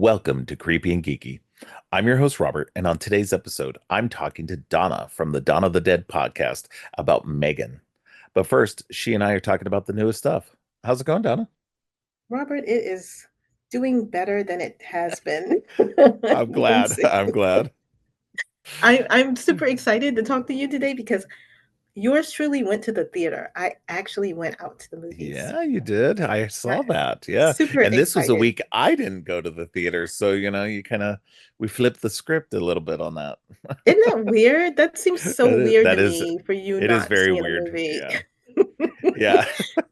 Welcome to Creepy and Geeky. I'm your host, Robert, and on today's episode, I'm talking to Donna from the Donna Tha Dead podcast about M3gan. But first, she and I are talking about the newest stuff. How's it going, Donna? Robert, it is doing better than it has been. I'm You can glad. see. I'm glad. I'm super excited to talk to you today because yours truly went to the theater. I actually went out to the movies. Yeah, you did. I saw I, that. Yeah. super And this was a excited. week I didn't go to the theater. So, you kind of, we flipped the script a little bit on that. Isn't that weird? That seems so weird to That is, me for you it is not very seeing a weird. movie. Yeah. Yeah.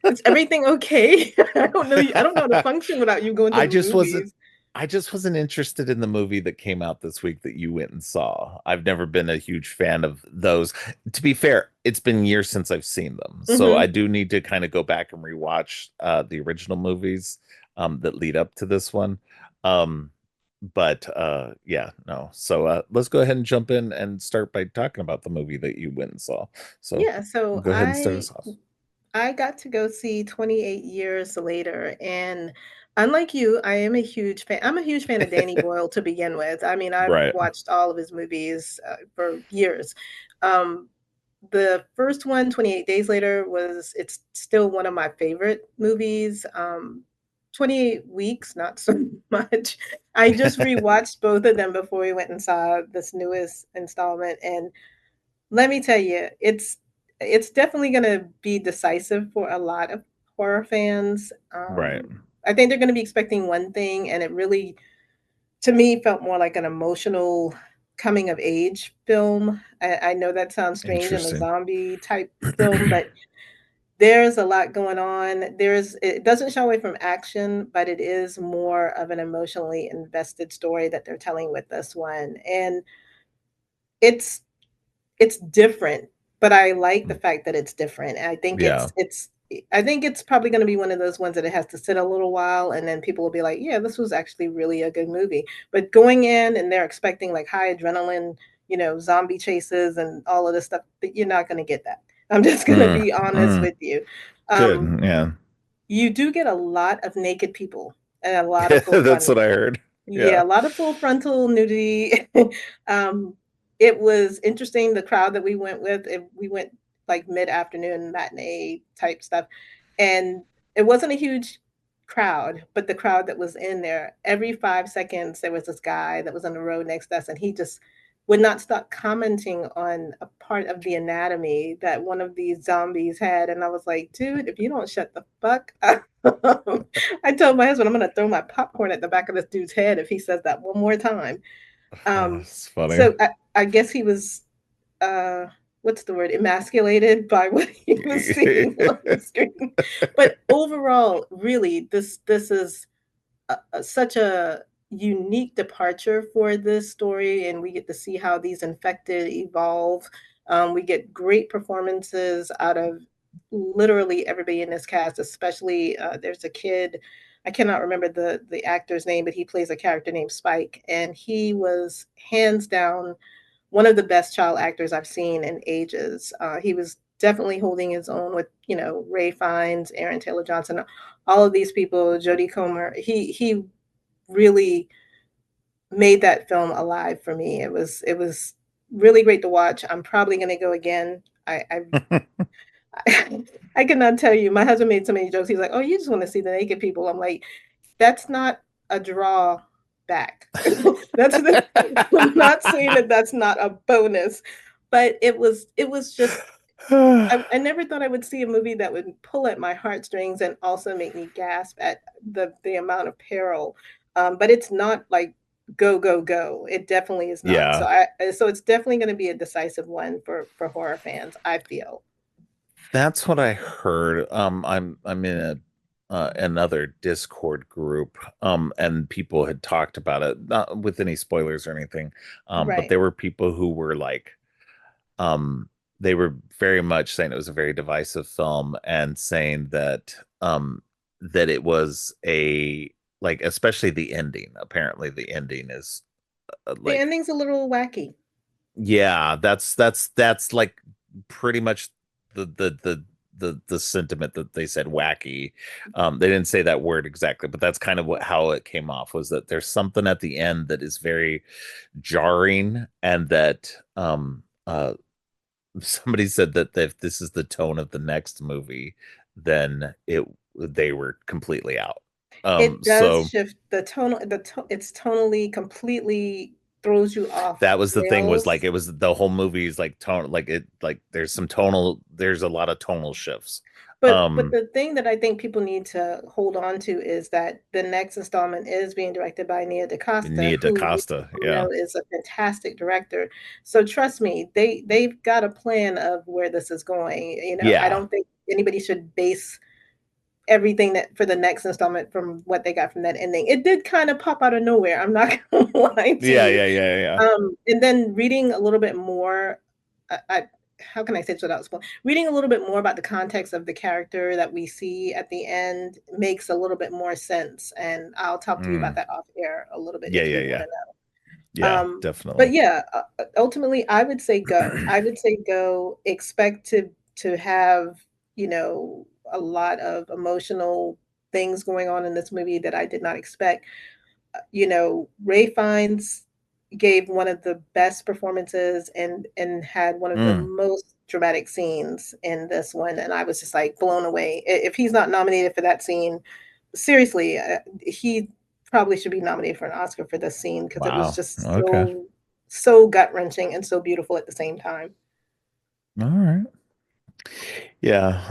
Is everything okay? I don't know. I don't know how to function without you going to I the just wasn't movies. I just wasn't interested in the movie that came out this week that you went and saw. I've never been a huge fan of those. To be fair, it's been years since I've seen them. So I Hmm. do need to kind of go back and rewatch the original movies that lead up to this one. Um but yeah, no. So let's go ahead and jump in and start by talking about the movie that you went and saw. So Yeah, so go ahead and start us off. I got to go see 28 Years Later, and unlike you, I am a huge fan. I'm a huge fan of Danny Boyle to begin with. I mean, I've Right. watched all of his movies for years. Um, the first one, 28 Days Later, it's still one of my favorite movies. 28 Weeks, not so much. I just rewatched both of them before we went and saw this newest installment, and let me tell you, it's definitely gonna be decisive for a lot of horror fans. Right. I think they're gonna be expecting one thing, and it really, to me, felt more like an emotional coming of age film. I know that sounds strange in a Interesting. zombie type film, but there's a lot going on. It doesn't shy away from action, but it is more of an emotionally invested story that they're telling with this one. And it's it's different, but I like the fact that it's different. Yeah. I think it's probably gonna be one of those ones that it has to sit a little while, and then people will be like, "Yeah, this was actually really a good movie." But going in and they're expecting, like, high adrenaline, zombie chases and all of this stuff, but you're not gonna get that. I'm just gonna Mm, be honest mm. with you. Good. Um, Yeah. you do get a lot of naked people and a lot of full That's frontal. what I heard. Yeah, Yeah. a lot of full frontal nudity. Um, it was interesting, the crowd that we went with, we went, like, mid-afternoon matinee type stuff, and it wasn't a huge crowd, but the crowd that was in there, every 5 seconds, there was this guy that was on the road next to us, and he just would not stop commenting on a part of the anatomy that one of these zombies had, and I was like, "Dude, if you don't shut the fuck up." I told my husband, "I'm gonna throw my popcorn at the back of this dude's head if he says that one more time." Oh, Um, it's funny. so I guess he was, uh, what's the word? Emasculated by what he was seeing on the screen. But overall, really, this is such a unique departure for this story, and we get to see how these infected evolve. We get great performances out of literally everybody in this cast, especially there's a kid. I cannot remember the actor's name, but he plays a character named Spike, and he was hands down one of the best child actors I've seen in ages. He was definitely holding his own with Ray Fiennes, Aaron Taylor Johnson, all of these people, Jodie Comer. He really made that film alive for me. It was really great to watch. I'm probably going to go again. I cannot tell you. My husband made so many jokes. He's like, "Oh, you just want to see the naked people." I'm like, "That's not a draw back." I'm not saying that that's not a bonus, but it was just I never thought I would see a movie that would pull at my heartstrings and also make me gasp at the amount of peril. But it's not like go go go. It definitely is not. Yeah. So it's definitely going to be a decisive one for horror fans, I feel. That's what I heard. I'm in a another Discord group, and people had talked about it, not with any spoilers or anything. But Right. there were people who were like, um, they were very much saying it was a very divisive film and saying that it was a like, especially the ending. Apparently, the ending is The like, ending's a little wacky. yeah, that's like pretty much the the sentiment that they said wacky. They didn't say that word exactly, but that's kind of what how it came off, was that there's something at the end that is very jarring, and that somebody said that if this is the tone of the next movie, then it they were completely out. It does So shift it's tonally completely throws you off that was the thing, was like rails. it was the whole movie is like tone, like it, like there's a lot of tonal shifts. But Um the thing that I think people need to hold on to is that the next installment is being directed by Nia DaCosta, Nia who we DaCosta, all yeah. know is a fantastic director. So trust me, they've got a plan of where this is going. You know, I Yeah. don't think anybody should base everything that for the next installment from what they got from that ending. It did kind of pop out of nowhere. I'm not gonna lie to Yeah, you. yeah, yeah, yeah. And then reading a little bit more, I how can I say this without spoiling? Reading a little bit more about the context of the character that we see at the end makes a little bit more sense, and I'll talk to you about Mm. that off air a little bit Yeah, if yeah, you want yeah. to know. Yeah, definitely. But yeah, ultimately, I would say go. I would say go. Expect to have you know a lot of emotional things going on in this movie that I did not expect. You know, Ray Fiennes gave one of the best performances and had one of the Mm. most dramatic scenes in this one, and I was just like blown away. If he's not nominated for that scene, seriously, he probably should be nominated for an Oscar for this scene because it was Wow. just Okay. so gut wrenching and so beautiful at the same time. All right. Yeah.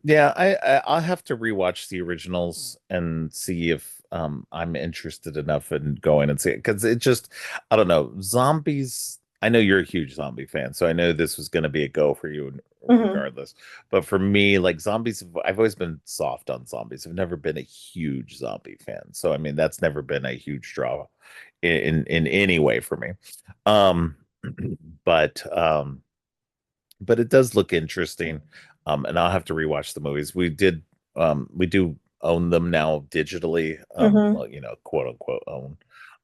Yeah, I'll have to rewatch the originals and see if I'm interested enough in going and see it, because it just, I don't know, zombies. I know you're a huge zombie fan, so I know this was going to be a go for you Hmm. regardless. But for me, like zombies, I've always been soft on zombies. I've never been a huge zombie fan. So I mean, that's never been a huge draw in any way for me. Um but it does look interesting. And I'll have to rewatch the movies. We do own them now digitally. Hmm. Well, you know, quote unquote own.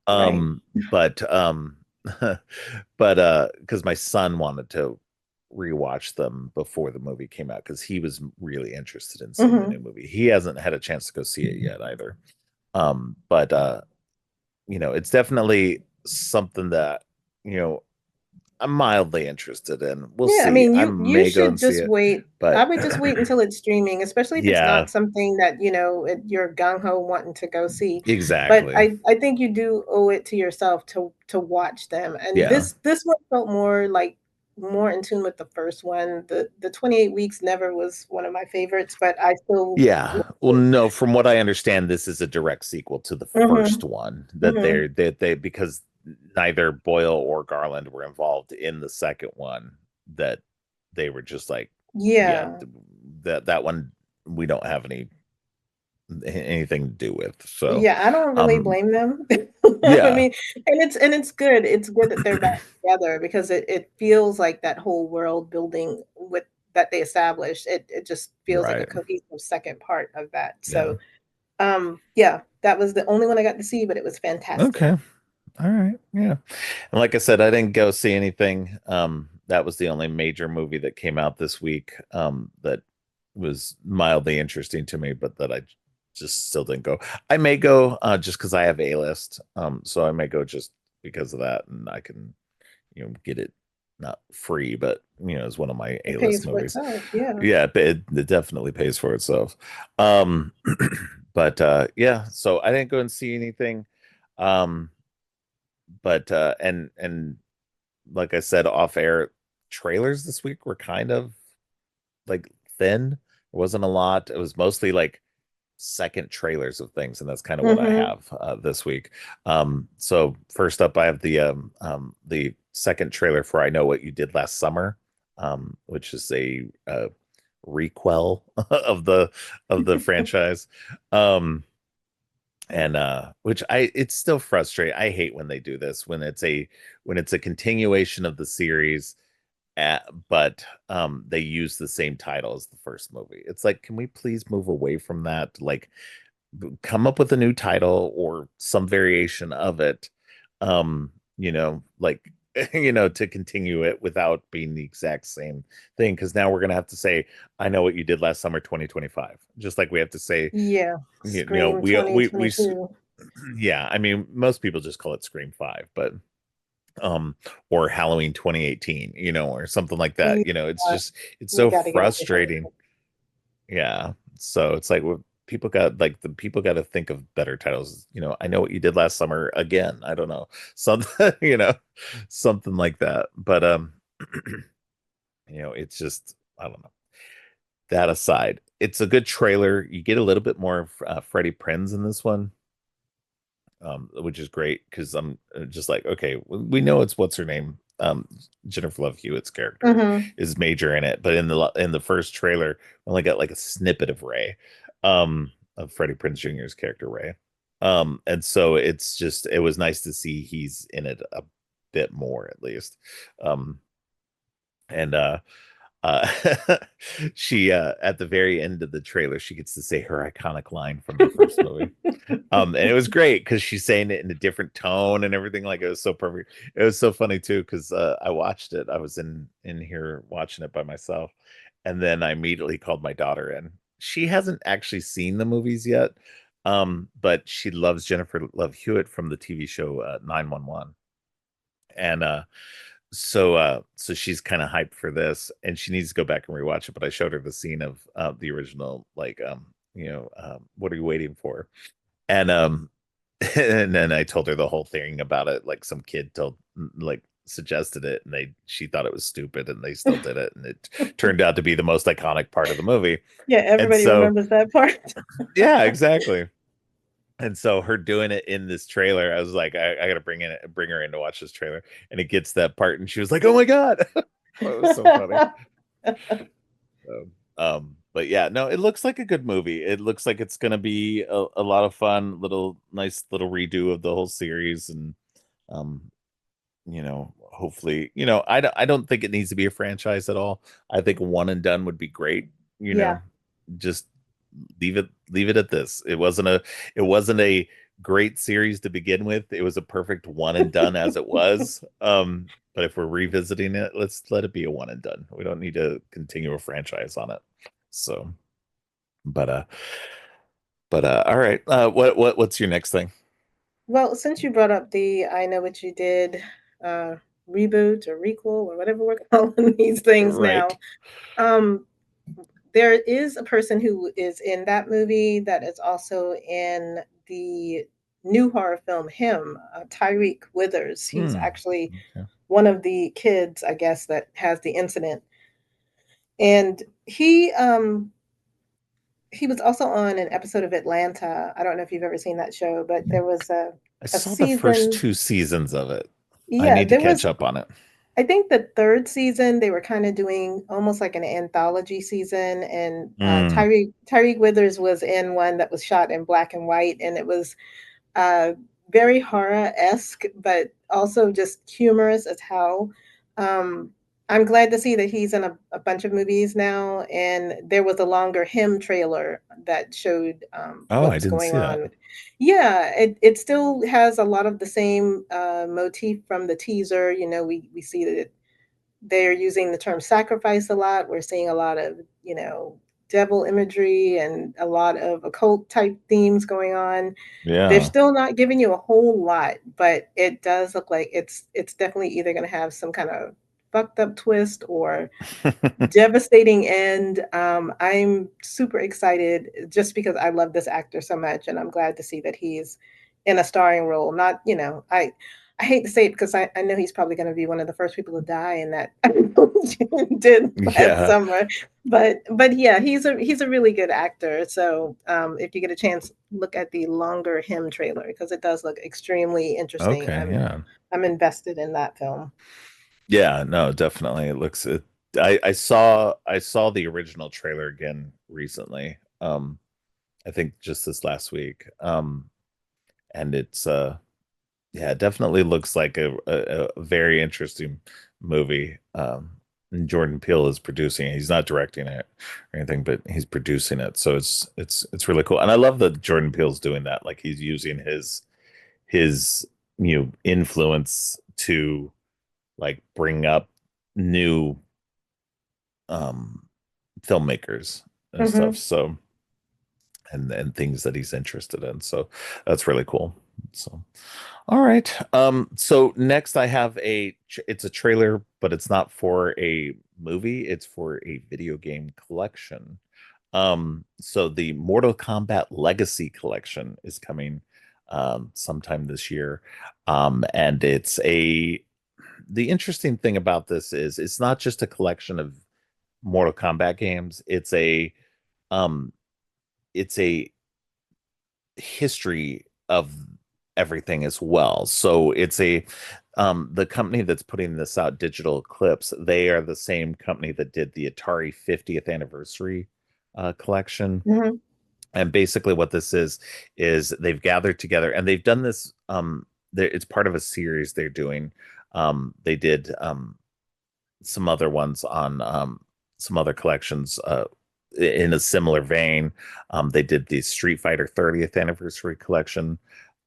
Right. But but because my son wanted to rewatch them before the movie came out, because he was really interested in seeing the new Hmm. movie. He hasn't had a chance to go see it yet either. But you know, it's definitely something that, you know, I'm mildly interested in. We'll Yeah, I see. mean, I you may go should and see just it, wait. I but would just wait until it's streaming, especially if it's yeah, not something that, you're gung ho wanting to go see. But exactly. I think you do owe it to yourself to watch them. And Yeah. this one felt more in tune with the first one. The 28 weeks never was one of my favorites, but I still Yeah. liked Well, it. no, from what I understand, this is a direct sequel to the first Mhm. one, that Mhm. they because neither Boyle or Garland were involved in the second one, that they were just like, yeah, Yeah. that one we don't have anything to do with. So, Yeah, I don't really um, blame them. I yeah, mean, it's good. It's good that they're back together because it feels like that whole world building with that they established. It just feels like a right. cohesive second part of that. Yeah. So, yeah, that was the only one I got to see, but it was fantastic. Okay. All right. Yeah. And like I said, I didn't go see anything. That was the only major movie that came out this week, that was mildly interesting to me, but that I just still didn't go. I may go just because I have a list. So I may go just because of that, and I can, you know, get it not free, but you know, as one of my It A list pays for movies. itself. Yeah. Yeah, it definitely pays for itself. Um, but yeah, so I didn't go and see anything. Um, but and like I said off air, trailers this week were kind of like thin. There wasn't a lot. It was mostly like second trailers of things, and that's kind of what I Hmm. have this week. So first up, I have the second trailer for I Know What You Did Last Summer, which is a requel of the franchise. Um, and which I it's still frustrating. I hate when they do this, when it's a continuation of the series, but they use the same title as the first movie. It's like, can we please move away from that? Like, come up with a new title or some variation of it. You know, like to continue it without being the exact same thing. Because now we're gonna have to say, "I know what you did last summer, 2025," just like we have to say, Yeah, Scream we 2022. yeah. I mean, most people just call it Scream 5, but um, or Halloween 2018, or something like that. Yeah, It's we so got to get away from frustrating. Yeah. So it's like the people got to think of better titles. I know what you did last summer again. I don't know. Something, something like that. But it's just I don't know. That aside, it's a good trailer. You get a little bit more of Freddie Prinze in this one, which is great because I'm just like, okay, we know it's what's her name, Jennifer Love Hewitt's it. character is major in it, but in the first trailer, we only got like a snippet of Ray, of Freddie Prinze Jr.'s character Ray, and so it was nice to see he's in it a bit more at least, and uh she at the very end of the trailer she gets to say her iconic line from the first movie. And it was great because she's saying it in a different tone and everything. Like, it was so perfect. It was so funny too because I watched it. I was in here watching it by myself, and then I immediately called my daughter in. She hasn't actually seen the movies yet, but she loves Jennifer Love Hewitt from the TV show 911, and so she's kind of hyped for this, and she needs to go back and rewatch it. But I showed her the scene of the original, like, what are you waiting for? And and then I told her the whole thing about it. Like, some kid suggested it, and she thought it was stupid, and they still did it, and it turned out to be the most iconic part of the movie. Yeah, And everybody so, remembers that part. yeah, exactly. And so her doing it in this trailer, I was like, I gotta bring her in to watch this trailer. And it gets that part, and she was like, "Oh my God." It was so funny. But yeah, no, it looks like a good movie. It looks like it's gonna be a lot of fun, nice little redo of the whole series. And um, hopefully, I don't think it needs to be a franchise at all. I think one and done would be great. You Yeah. know, just leave it at this. It wasn't a great series to begin with. It was a perfect one and done as it was. But if we're revisiting it, let's let it be a one and done. We don't need to continue a franchise on it. So, but all right. What's your next thing? Well, since you brought up the I Know What You Did uh, reboot or requel or whatever we're calling these things Right. now, um, there is a person who is in that movie that is also in the new horror film Him, Tyreek Withers. He's Hmm. actually Okay. one of the kids, I guess, that has the incident. And he was also on an episode of Atlanta. I don't know if you've ever seen that show, but there was I a saw the first season. two seasons of it. I Yeah, need to there catch was, up on it. I think the third season they were kind of doing almost like an anthology season, and Mm. Tyreek Withers was in one that was shot in black and white, and it was uh, very horror-esque, but also just humorous as how. Um, I'm glad to see that he's in a bunch of movies now, and there was a longer Him trailer that showed Oh, what I was didn't going see that. on. Yeah, it still has a lot of the same motif from the teaser. We see that they're using the term sacrifice a lot. We're seeing a lot of, devil imagery and a lot of occult type themes going on. They're Yeah. still not giving you a whole lot, but it does look like it's definitely either going to have some kind of fucked up twist or devastating end. I'm super excited just because I love this actor so much, and I'm glad to see that he's in a starring role. Not, I hate to say it because I know he's probably going to be one of the first people to die in that did last Yeah. summer. But yeah, he's a really good actor. So if you get a chance, look at the longer Him trailer because it does look extremely interesting. Okay. Yeah. I'm invested in that film. Yeah. No, definitely. I saw the original trailer again recently. I think just this last week. And it's yeah, it definitely looks like a very interesting movie. And Jordan Peele is producing it. He's not directing it or anything, but he's producing it. So it's really cool. And I love that Jordan Peele's doing that. Like, he's using his influence to like bring up new um filmmakers and stuff. Hmm. So and things that he's interested in. So that's really cool. So all right. So next I have it's a trailer, but it's not for a movie, it's for a video game collection. So the Mortal Kombat Legacy collection is coming sometime this year. And the interesting thing about this is it's not just a collection of Mortal Kombat games, um it's a history of everything as well. So it's a the company that's putting this out, Digital Eclipse, they are the same company that did the Atari 50th anniversary collection. Hmm. And basically what this is they've gathered together and they've done this it's part of a series they're doing. They did some other ones on some other collections in a similar vein. They did the Street Fighter 30th anniversary collection,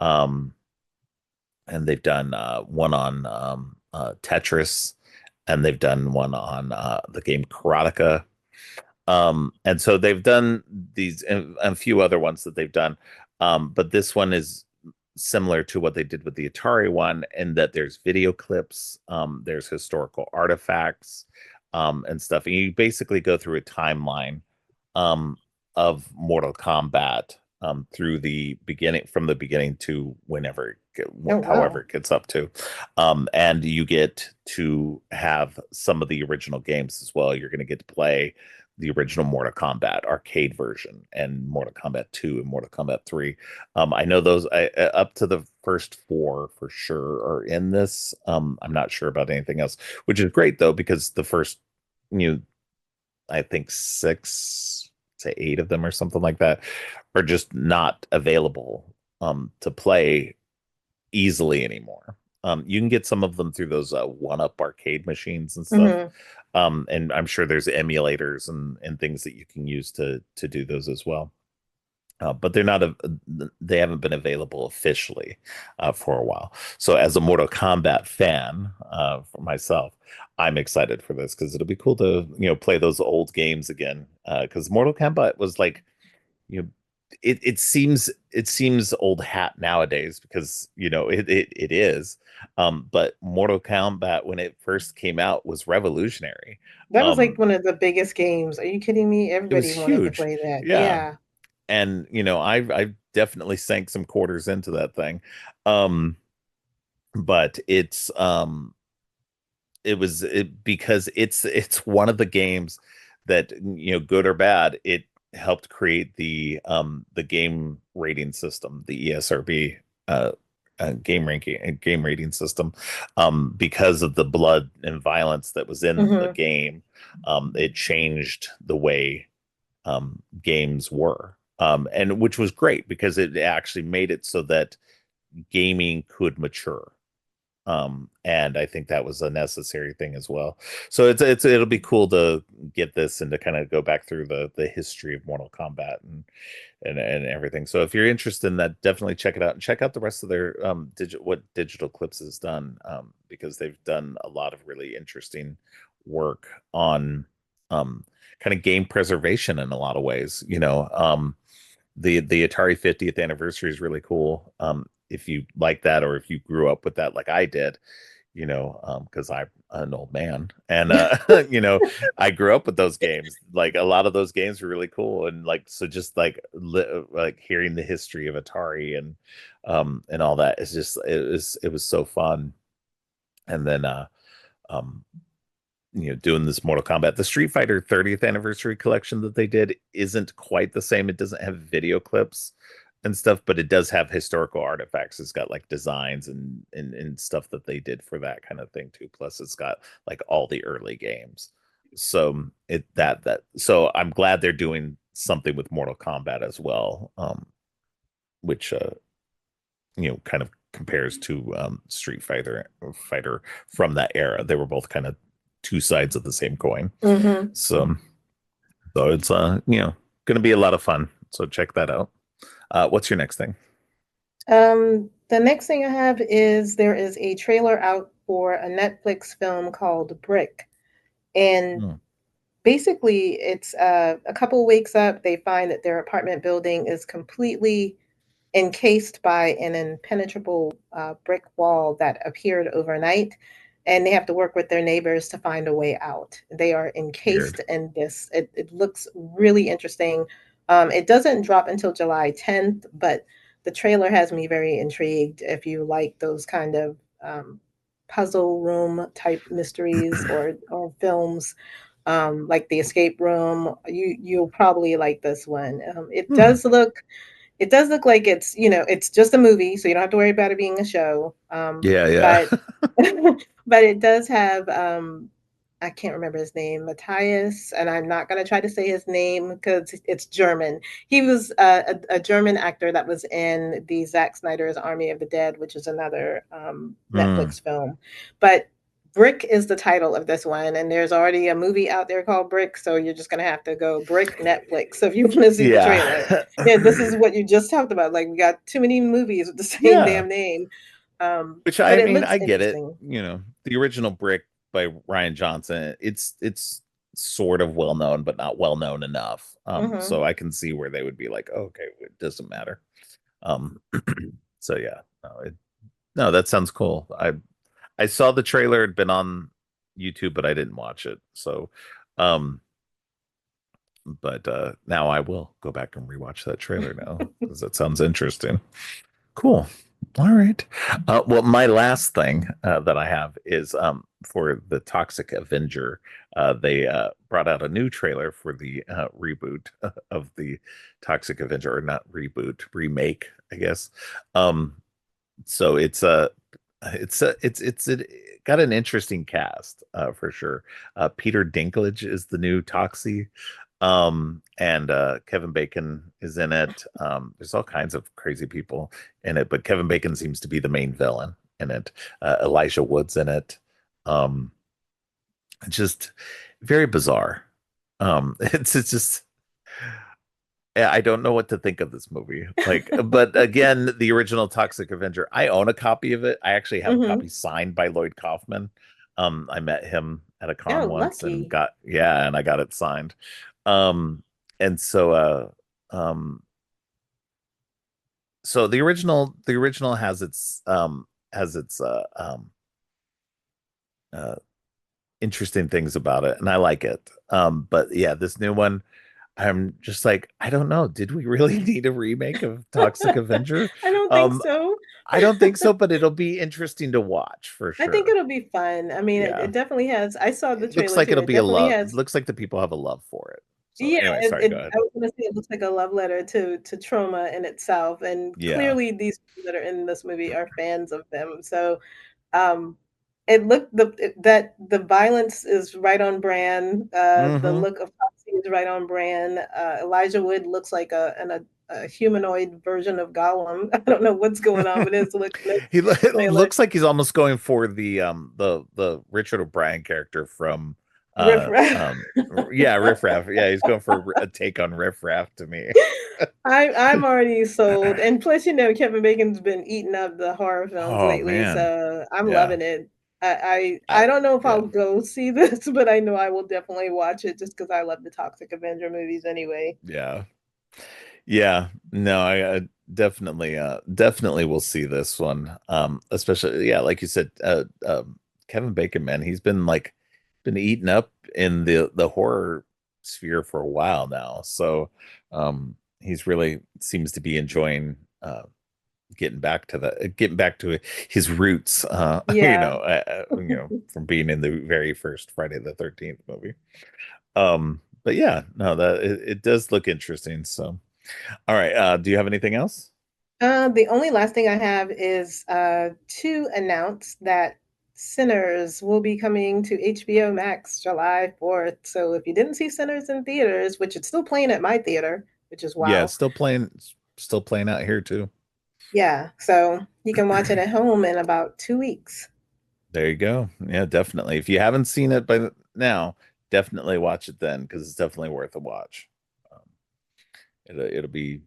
um, and they've done one on Tetris, and they've done one on the game Karateka. And so they've done these and a few other ones that they've done. But this one is similar to what they did with the Atari one, in that there's video clips, there's historical artifacts, and stuff. And you basically go through a timeline um, of Mortal Kombat through the beginning, from the beginning to Oh, however wow. it gets up to. And you get to have some of the original games as well. You're going to get to play the original Mortal Kombat arcade version and Mortal Kombat 2 and Mortal Kombat 3. I know those up to the first four for sure are in this. I'm not sure about anything else, which is great though, because the first, you know, I think six to eight of them or something like that are just not available to play easily anymore. You can get some of them through those one-up arcade machines and stuff. Hmm. And I'm sure there's emulators and things that you can use to do those as well. But they haven't been available officially for a while. So as a Mortal Kombat fan, for myself, I'm excited for this because it'll be cool to, play those old games again. Because Mortal Kombat was like, you know, it seems old hat nowadays because it is. But Mortal Kombat when it first came out was revolutionary. That was like Um, one of the biggest games. Are you kidding me? it was Everybody wanted to huge. play that. Yeah. Yeah. And I've definitely sank some quarters into that thing. Um, but because it's one of the games that, good or bad, it helped create the game rating system, the ESRB game rating system, because of the blood and violence that was in the Hmm. game. It changed the way games were, and which was great because it actually made it so that gaming could mature. And I think that was a necessary thing as well. So it'll be cool to get this and to kind of go back through the history of Mortal Kombat and everything. So if you're interested in that, definitely check it out and check out the rest of their what Digital Clips has done, because they've done a lot of really interesting work on um kind of game preservation in a lot of ways. The Atari 50th anniversary is really cool. If you like that, or if you grew up with that like I did, because I'm an old man, and I grew up with those games. Like a lot of those games were really cool, and like so just like hearing the history of Atari and all that is just it was so fun. And then um doing this Mortal Kombat. The Street Fighter 30th anniversary collection that they did isn't quite the same. It doesn't have video clips and stuff, but it does have historical artifacts. It's got like designs and stuff that they did for that kind of thing too. Plus, it's got like all the early games. So so I'm glad they're doing something with Mortal Kombat as well, which kind of compares to Street Fighter from that era. They were both kind of two sides of the same coin. Hmm. So it's going to be a lot of fun. So check that out. What's your next thing? The next thing I have is there is a trailer out for a Netflix film called Brick. And Hmm. basically, it's a couple wakes up, they find that their apartment building is completely encased by an impenetrable brick wall that appeared overnight, and they have to work with their neighbors to find a way out. They are encased Weird. in this. It looks really interesting. It doesn't drop until July 10th, but the trailer has me very intrigued. If you like those kind of puzzle room type mysteries or films, like The Escape Room, you'll probably like this one. Hmm. It does look like it's, it's just a movie, so you don't have to worry about it being a show. Yeah, yeah. But but it does have I can't remember his name, Matthias, and I'm not going to try to say his name because it's German. He was a German actor that was in the Zack Snyder's Army of the Dead, which is another Hmm. Netflix film. But Brick is the title of this one, and there's already a movie out there called Brick, so you're just gonna have to go Brick Netflix. So if you want to see the trailer, Yeah. yeah, this is what you just talked about. Like we got too many movies with the same Yeah. damn name, Which but I it mean, looks I get it. interesting. The original Brick by Ryan Johnson, it's sort of well known, but not well known enough. So Hmm. I can see where they would be like, oh, okay, it doesn't matter. Um, so yeah, no, that sounds cool. I saw the trailer, had been on YouTube, but I didn't watch it. So, um, but now I will go back and rewatch that trailer now because that sounds interesting. Cool. All right. Well, my last thing that I have is for the Toxic Avenger. They brought out a new trailer for the reboot of the Toxic Avenger, or not reboot, remake, I guess. Um, so it's got an interesting cast for sure. Peter Dinklage is the new Toxie, and Kevin Bacon is in it. There's all kinds of crazy people in it, but Kevin Bacon seems to be the main villain in it. Elijah Wood's in it. Um, just very bizarre. It's just I don't know what to think of this movie. Like, but again, the original Toxic Avenger, I own a copy of it. I actually have a copy Hmm. signed by Lloyd Kaufman. I met him at a Oh, con once and lucky. got, yeah, and I got it signed. Um, and um, so the original has its interesting things about it, and I like it. But yeah, this new one, I'm just like, I don't know. Did we really need a remake of Toxic Avenger? I don't think Um, so. I don't think so, but it'll be interesting to watch for I think sure. it'll be fun. I mean, it Yeah. definitely has. I saw the It looks trailer like too. it'll It be a definitely love. has. Looks like the people have a love for it. So Yeah, anyway, sorry, go ahead. I was gonna say it looks like a love letter to trauma in itself, and Yeah. clearly these people that are in this movie are fans of them. So, um, it looked that the violence is right on brand. The Hmm. look of Foxy is right on brand. Elijah Wood looks like a humanoid version of Gollum. I don't know what's going on with his look in this It trailer. looks like he's almost going for the Richard O'Brien character from Riff uh Raff. um yeah, Riff Raff. Yeah, he's going for a take on Riff Raff to me. I'm already sold, and plus, Kevin Bacon's been eating up the horror films Oh lately, man. so I'm Yeah. loving it. I I don't know if I'll yeah. go see this, but I know I will definitely watch it just because I love the Toxic Avenger movies anyway. Yeah. Yeah, no, I definitely will see this one. Especially, yeah, like you said, Kevin Bacon, man, he's been eaten up in the horror sphere for a while now. So he's really seems to be enjoying getting back to his roots, Yeah. from being in the very first Friday the 13th movie. But yeah, no, that it does look interesting. So all right. Do you have anything else? The only last thing I have is to announce that Sinners will be coming to HBO Max July 4th. So if you didn't see Sinners in theaters, which it's still playing at my theater, which is Yeah, wow. still playing out here too. Yeah, so you can watch it at home in about 2 weeks. There you go. Yeah, definitely. If you haven't seen it now, definitely watch it then because it's definitely worth a watch. Um, it'll be.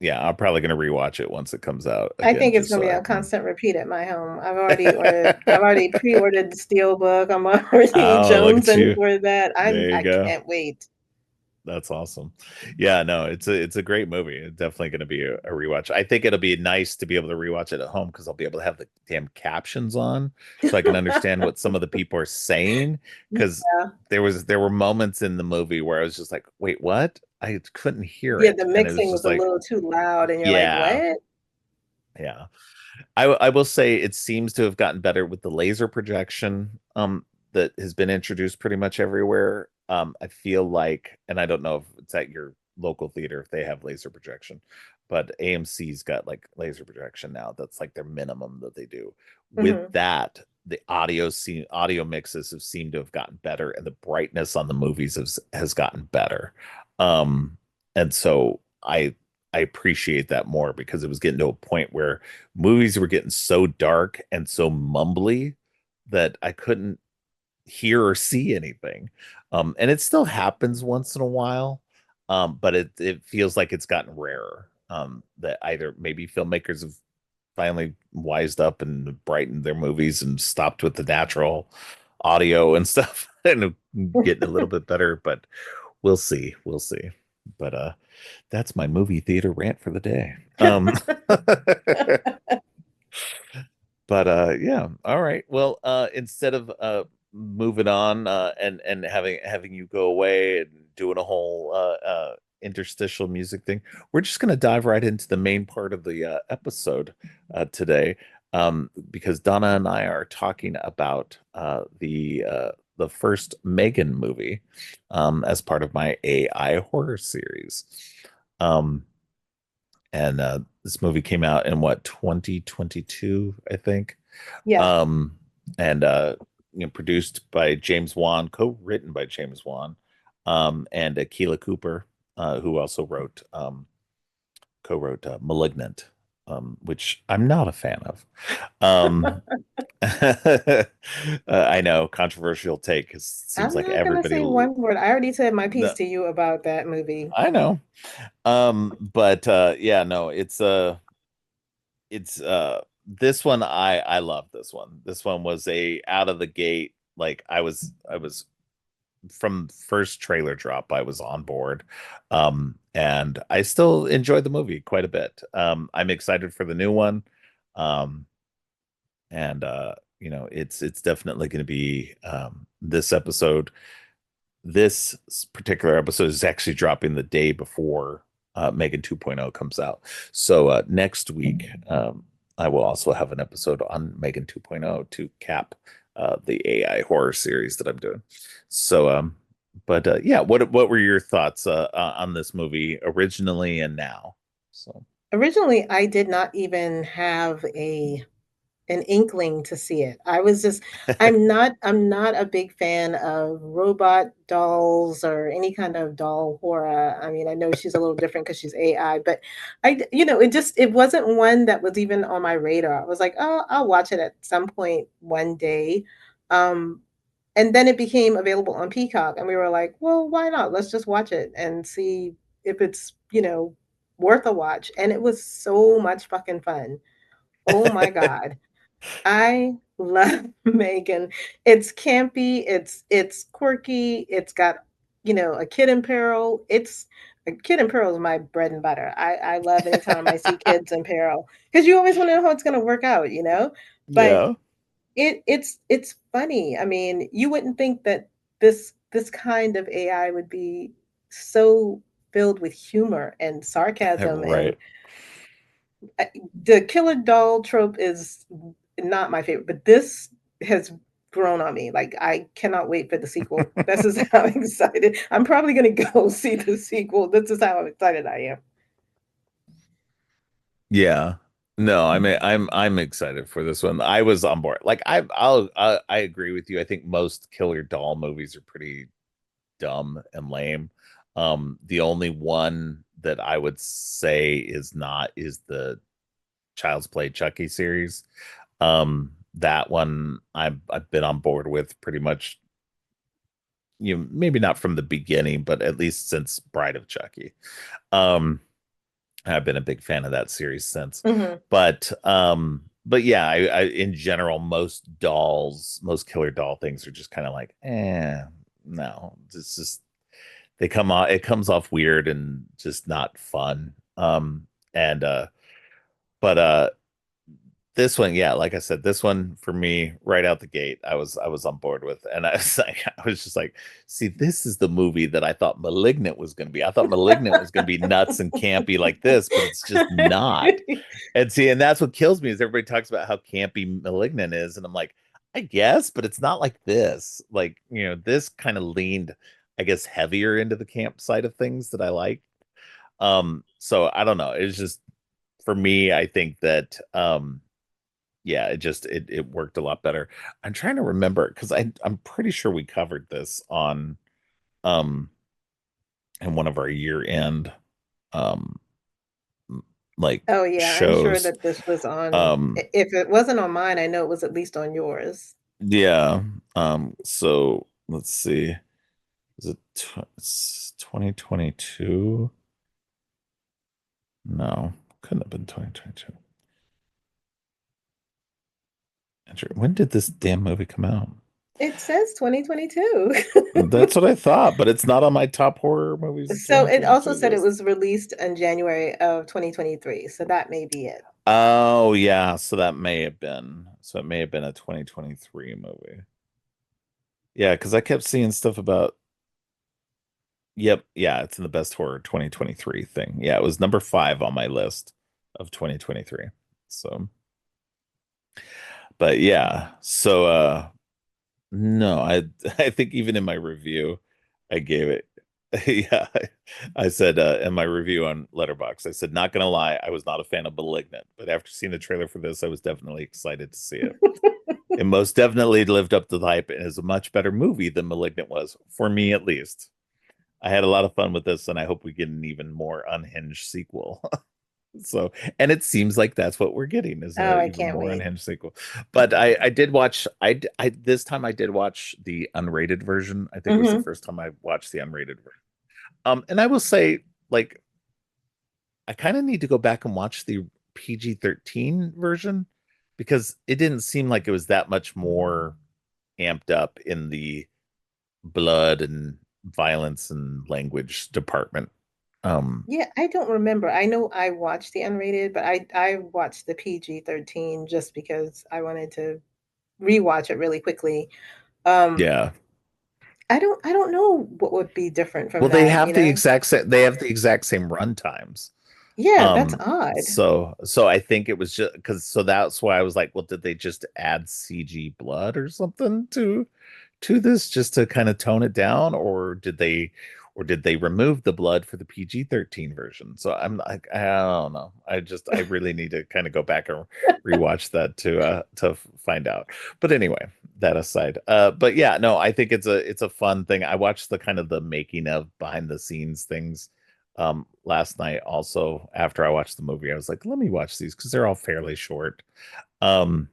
yeah, I'm probably gonna rewatch it once it comes out I again, think it's just gonna so be I on can. constant repeat at my home. I've already pre-ordered the Steelbook. I'm already Oh, look at jonesing you. for that. There you I go. can't wait. That's awesome. Yeah, no, it's a great movie. It's definitely going to be a rewatch. I think it'll be nice to be able to rewatch it at home because I'll be able to have the damn captions on so I can understand what some of the people are saying. Because Yeah. there were moments in the movie where I was just like, wait, what? I couldn't hear Yeah, it, the and it was mixing was just a like, little too loud and you're like, yeah, "What?" yeah. I will say it seems to have gotten better with the laser projection that has been introduced pretty much everywhere. I feel like, and I don't know if it's at your local theater if they have laser projection, but AMC's got like laser projection now. That's like their minimum that they do. With Mhm. that, the audio mixes have seemed to have gotten better, and the brightness on the movies has gotten better. And so I appreciate that more because it was getting to a point where movies were getting so dark and so mumbly that I couldn't hear or see anything. And it still happens once in a while, but it feels like it's gotten rarer. That either maybe filmmakers have finally wised up and brightened their movies and stopped with the natural audio and stuff and getting a little bit better, but we'll see. We'll see. But that's my movie theater rant for the day. But yeah, all right. Well, instead of moving on and having you go away and doing a whole interstitial music thing, we're just going to dive right into the main part of the episode today, because Donna and I are talking about the first Megan movie as part of my AI horror series. Um, and this movie came out in what, 2022, I think. Yeah. um and produced by James Wan, co-written by James Wan, and Keela Cooper, who also co-wrote Malignant, which I'm not a fan of. um I know, controversial take, 'cause it seems I'm like not gonna everybody say one word. I already said my piece no, to you about that movie. I know. But yeah, no, it's this one, I love this one. This one was a out of the gate, like I was from first trailer drop, I was on board. And I still enjoyed the movie quite a bit. I'm excited for the new one. Um and it's definitely going to be this particular episode is actually dropping the day before Megan 2.0 comes out. So next week, I will also have an episode on Megan 2.0 to cap the AI horror series that I'm doing. So, but yeah, what were your thoughts on this movie originally and now? So, Originally, I did not even have a an inkling to see it. I was just I'm not a big fan of robot dolls or any kind of doll horror. I mean, I know she's a little different because she's AI, but it wasn't one that was even on my radar. I was like, "Oh, I'll watch it at some point one day." Um, and then it became available on Peacock, and we were like, "Well, why not? Let's just watch it and see if it's, worth a watch." And it was so much fucking fun. Oh my god. I love Megan. It's campy, it's quirky, it's got, a kid in peril. It's A kid in peril is my bread and butter. I love anytime I see kids in peril because you always want to know how it's going to work out, you know? But yeah, it's funny. I mean, you wouldn't think that this kind of AI would be so filled with humor and sarcasm and right. the killer doll trope is not my favorite, but this has grown on me. Like I cannot wait for the sequel. This is how excited I'm probably gonna go see the sequel. This is how excited I am. Yeah. No, I'm excited for this one. I was on board. Like I agree with you. I think most killer doll movies are pretty dumb and lame. The only one that I would say is not is the Child's Play Chucky series. That one I've been on board with pretty much, maybe not from the beginning, but at least since Bride of Chucky. Um I've been a big fan of that series since. Hmm. But yeah, I in general, most dolls, most killer doll things are just kind of like, no, it's just they come off, it comes off weird and just not fun. And but this one, yeah, like I said, this one for me right out the gate, I was on board with, and I was like, I was just like, see, this is the movie that I thought Malignant was going to be. I thought Malignant was going to be nuts and campy like this, but it's just not. And see, and that's what kills me is everybody talks about how campy Malignant is, and I'm like, I guess, but it's not like this. Like, this kind of leaned, I guess, heavier into the camp side of things that I like. So I don't know. It's just for me, I think that yeah, it worked a lot better. I'm trying to remember because I'm pretty sure we covered this on um in one of our year end um like Oh yeah, I'm sure shows. that this was on. Um If it wasn't on mine, I know it was at least on yours. yeah. So let's see. It's 2022? No, couldn't have been 2022. When did this damn movie come out? It says 2022. That's what I thought, but it's not on my top horror movies of So it also 2022 said it list. was released in January of 2023. So that may be it. Oh yeah, so that may have been. So it may have been a 2023 movie. Yeah, because I kept seeing stuff about. Yep, yeah, it's in the best horror 2023 thing. Yeah, it was number 5 on my list of 2023. So, but yeah, so no, I think even in my review, I gave it. Yeah, I said in my review on Letterboxd, I said, not gonna lie, I was not a fan of Malignant, but after seeing the trailer for this, I was definitely excited to see it. It most definitely lived up to the hype and is a much better movie than Malignant was, for me at least. I had a lot of fun with this, and I hope we get an even more unhinged sequel. So, and it seems like that's what we're getting is Oh, a I even can't more wait. unhinged sequel. But I did watch I this time I did watch the unrated version. I think it was the Hmm. first time I watched the unrated version. And I will say, like, I kind of need to go back and watch the PG-13 version because it didn't seem like it was that much more amped up in the blood and violence and language department. Um, Yeah, I don't remember. I know I watched the unrated, but I watched the PG-13 just because I wanted to rewatch it really quickly. Um, yeah. I don't know what would be different from Well, they that, have the exact same they have the exact same run times. Yeah, that's odd. So I think it was just because so that's why I was like, well, did they just add CG blood or something to this just to kind of tone it down, or did they remove the blood for the PG-13 version? So I'm like, I don't know. I really need to kind of go back and rewatch that to find out. But anyway, that aside. But yeah, no, I think it's a fun thing. I watched the kind of the making of behind the scenes things last night also after I watched the movie. I was like, let me watch these because they're all fairly short. Um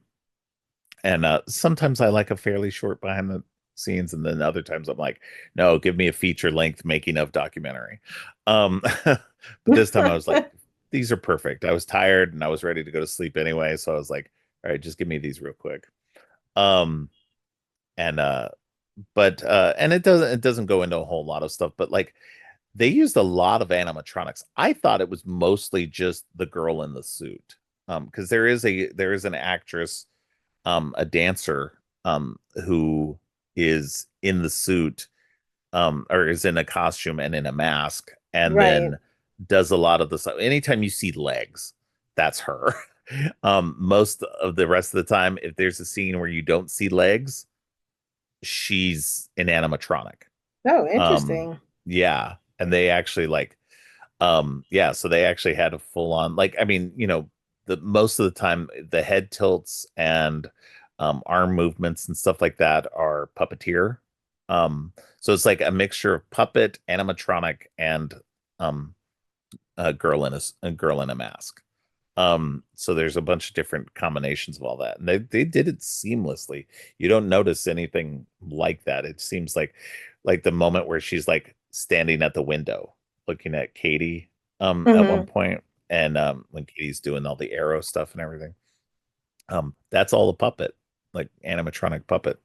and sometimes I like a fairly short behind the scenes, and then other times I'm like, no, give me a feature length making of documentary. But this time I was like, these are perfect. I was tired and I was ready to go to sleep anyway, so I was like, all right, just give me these real quick. Um, and but and it doesn't go into a whole lot of stuff, but like they used a lot of animatronics. I thought it was mostly just the girl in the suit. Because there is an actress, a dancer, who is in the suit, or is in a costume and in a mask, and Right. then does a lot of the stuff. Anytime you see legs, that's her. Most of the rest of the time, if there's a scene where you don't see legs, she's an animatronic. Oh, Um, interesting. yeah, and they actually yeah, so they actually had a full on, like, I mean, the most of the time the head tilts and arm movements and stuff like that are puppeteer. So it's like a mixture of puppet, animatronic, and um a girl in a mask. So there's a bunch of different combinations of all that. And they did it seamlessly. You don't notice anything like that. It seems like the moment where she's like standing at the window looking at Katie at one Hmm. point. and when Katie's doing all the arrow stuff and everything, that's all a puppet, like animatronic puppet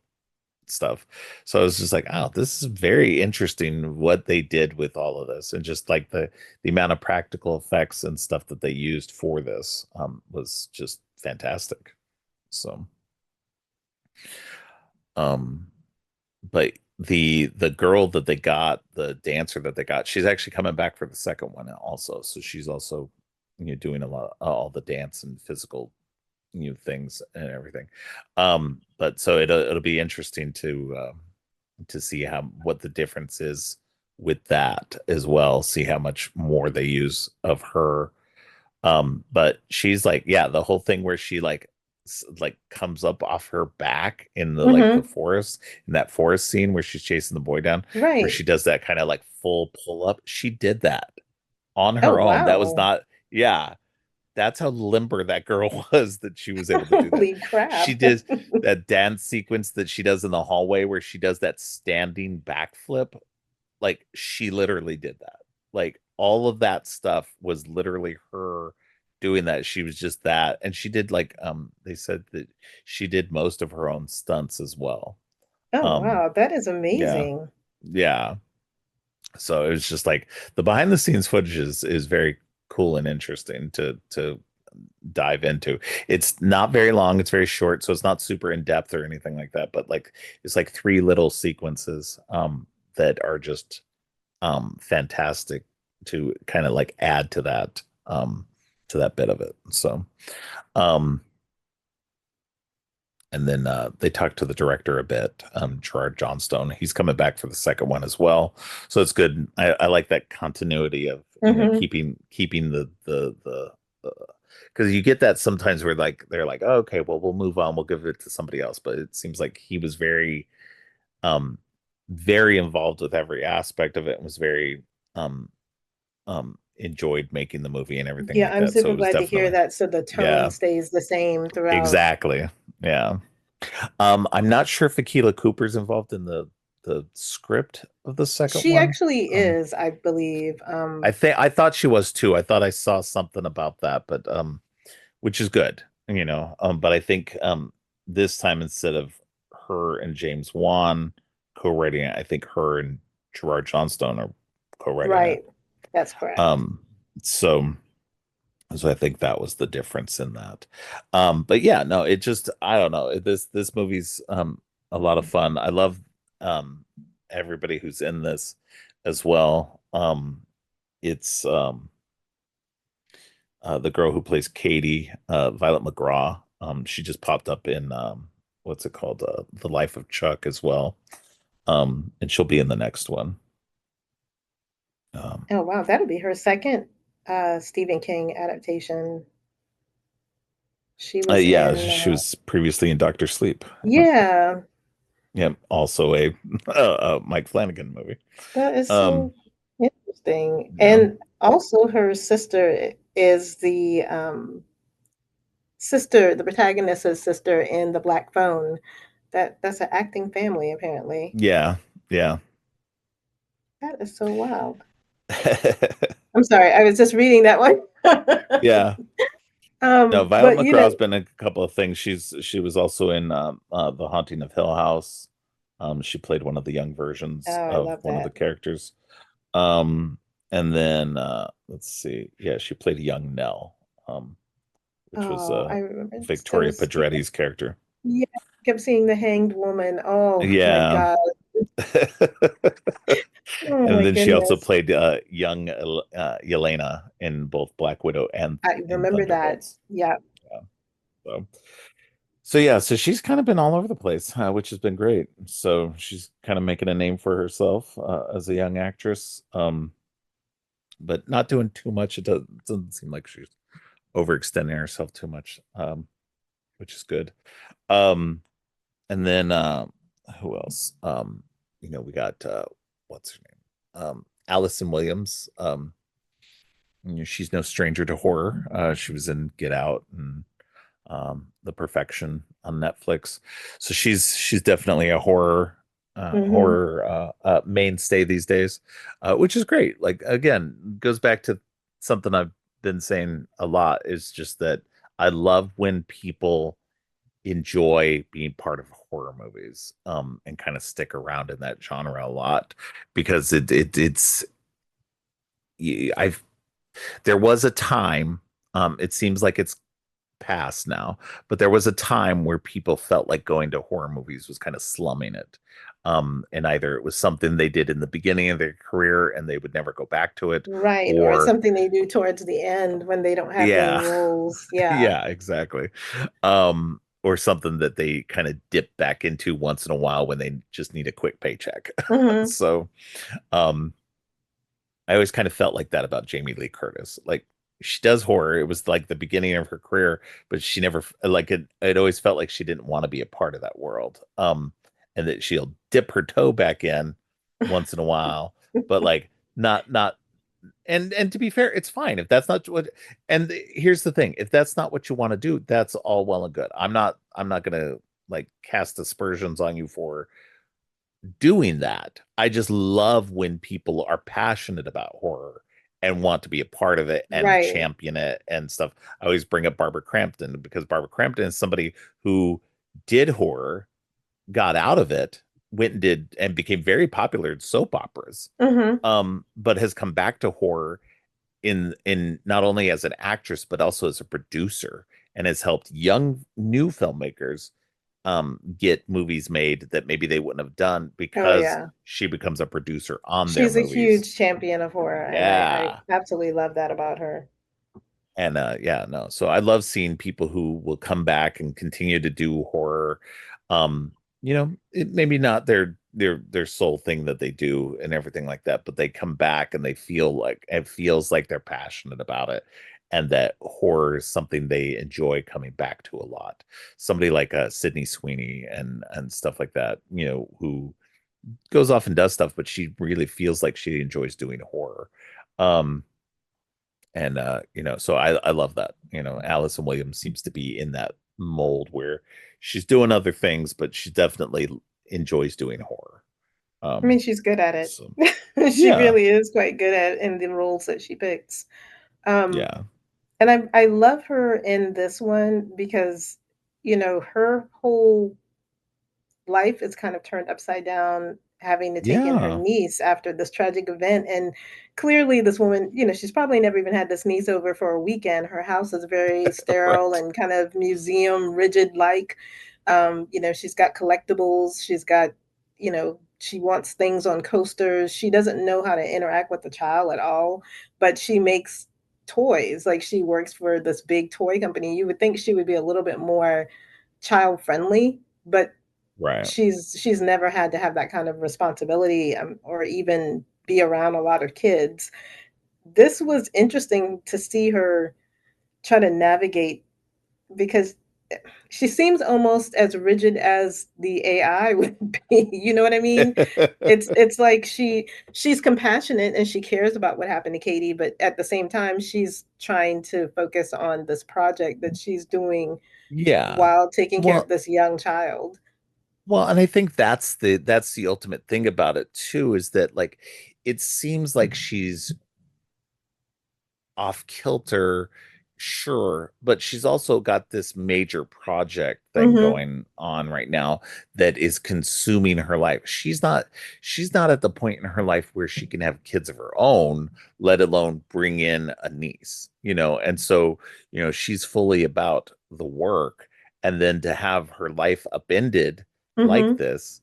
stuff. So I was just like, oh, this is very interesting what they did with all of this, and just like the amount of practical effects and stuff that they used for this was just fantastic. So um but the girl that they got, the dancer that they got, she's actually coming back for the second one also. So she's also, doing a lot all the dance and physical things and everything. But so it'll be interesting to see how what the difference is with that as well, see how much more they use of her. But she's like, yeah, the whole thing where she like comes up off her back in the Hmm. forest, in that forest scene where she's chasing the boy down, where Right. she does that kind of like full pull up. She did that on Oh, her own. That was wow. not, yeah, that's how limber that girl was, that she was able to do that. Holy She crap. did that dance sequence that she does in the hallway where she does that standing backflip. Like she literally did that. Like all of that stuff was literally her doing that. She was just that. And she did like they said that she did most of her own stunts as well. Oh, Um wow. That is yeah. amazing. Yeah. So it was just like the behind the scenes footage is very cool and interesting to dive into. It's not very long, it's very short, so it's not super in depth or anything like that, but like it's like three little sequences that are just fantastic to kind of like add to that bit of it. So um and then they talked to the director a bit, Gerard Johnstone. He's coming back for the second one as well, so it's good. I like that continuity of Hmm. keeping the because you get that sometimes where like they're like, oh, okay, well we'll move on, we'll give it to somebody else. But it seems like he was um very involved with every aspect of it, and was very enjoyed making the movie and everything Yeah, like I'm that. So super it was glad to hear definitely, that. So the tone yeah, stays the same throughout. exactly, yeah. I'm not sure if Akila Cooper's involved in the script of the second She one. actually Um, is, I believe. I thought she was too. I thought I saw something about that, but which is good, But I think this time, instead of her and James Wan co-writing it, I think her and Gerard Johnstone are co-writing it. Right. That's correct. Um, so so I think that was the difference in that. But yeah, no, it just, I don't know. This movie's a lot of fun. I love um everybody who's in this as well. It's the girl who plays Katie, Violet McGraw. She just popped up in what's it called? The Life of Chuck as well. And she'll be in the next one. Um, Oh, wow. That'll be her second Stephen King adaptation. She was yeah, in, she was previously in Doctor Sleep. yeah, Yeah, also a Mike Flanagan movie. that is Um, so interesting. yeah, And also, her sister is the sister, the protagonist's sister in The Black Phone. That's an acting family, apparently. yeah, yeah. That is so wild. I'm sorry, I was just reading that one. Yeah. No, Violet But you McGraw's know, been in a couple of things. She was also in The Haunting of Hill House. She played one of the young oh, versions I of love one of the that. characters. And then let's see, yeah, she played young Nell, which was Oh, I remember there Victoria was yeah, Pedretti's character. yeah, I kept seeing the hanged woman. Oh my Yeah. God. Oh And my then she also goodness. played young Yelena in both Black Widow and I in remember that. Thunderbolts. Yeah. Yeah. So, so yeah, so she's kind of been all over the place, which has been great. So she's kind of making a name for herself as a young actress, but not doing too much. Doesn't seem like she's overextending herself too much, which is good. Um, and then who else? We got what's her name? Allison Williams. She's no stranger to horror. She was in Get Out and The Perfection on Netflix. So she's definitely a Hmm. horror mainstay these days, which is great. Like again, goes back to something I've been saying a lot is just that I love when people enjoy being part of horror movies, and kind of stick around in that genre a lot because it's I've there was a time, it seems like it's past now, but there was a time where people felt like going to horror movies was kind of slumming it. And either it was something they did in the beginning of their career and they would never go back to it, Right, or or something they do towards the end when they don't have many yeah, roles. Yeah. yeah, exactly. Or something that they kind of dip back into once in a while when they just need a quick paycheck. Mhm. So, um, I always kind of felt like that about Jamie Lee Curtis. Like she does horror. It was like the beginning of her career, but she never like it always felt like she didn't want to be a part of that world. And that she'll dip her toe back in once in a while, but like not and to be fair, it's fine if that's not what and here's the thing, if that's not what you want to do, that's all well and good. I'm not gonna like cast aspersions on you for doing that. I just love when people are passionate about horror and want to be a part of it and Right. champion it and stuff. I always bring up Barbara Crampton because Barbara Crampton is somebody who did horror, got out of it, went and did and became very popular in soap operas. Mhm. But has come back to horror in not only as an actress but also as a producer and has helped young new filmmakers get movies made that maybe they wouldn't have done Oh, because yeah. she becomes a producer on their She's a movies. huge champion of horror, and I Yeah. absolutely love that about her. And yeah, no. So I love seeing people who will come back and continue to do horror. Um, it maybe not their sole thing that they do and everything like that, but they come back and they feel like it feels like they're passionate about it and that horror is something they enjoy coming back to a lot. Somebody like Sydney Sweeney and stuff like that, who goes off and does stuff, but she really feels like she enjoys doing horror. Um, and so I love that. Allison Williams seems to be in that mold where she's doing other things, but she definitely enjoys doing horror. I mean, Um, she's good at it. so She yeah, really is quite good at in the roles that she picks. Um, yeah, and I love her in this one because, her whole life is kind of turned upside down, having to take in her yeah. niece after this tragic event. And clearly, this woman, she's probably never even had this niece over for a weekend. Her house is very sterile Right, and kind of museum rigid like. She's got collectibles, she's got, she wants things on coasters. She doesn't know how to interact with the child at all, but she makes toys. Like she works for this big toy company. You would think she would be a little bit more child friendly, but right. she's never had to have that kind of responsibility, or even be around a lot of kids. This was interesting to see her try to navigate because she seems almost as rigid as the AI would be. You know what I mean? It's like she's compassionate and she cares about what happened to Katie, but at the same time, she's trying to focus on this project that she's doing Yeah. while taking care of Well, this young child. and I think that's the ultimate thing about it too, is that like it seems like she's off kilter, sure, but she's also got this major project thing Hmm. going on right now that is consuming her life. She's not at the point in her life where she can have kids of her own, let alone bring in a niece, and so, she's fully about the work, and then to have her life upended like Hmm. this,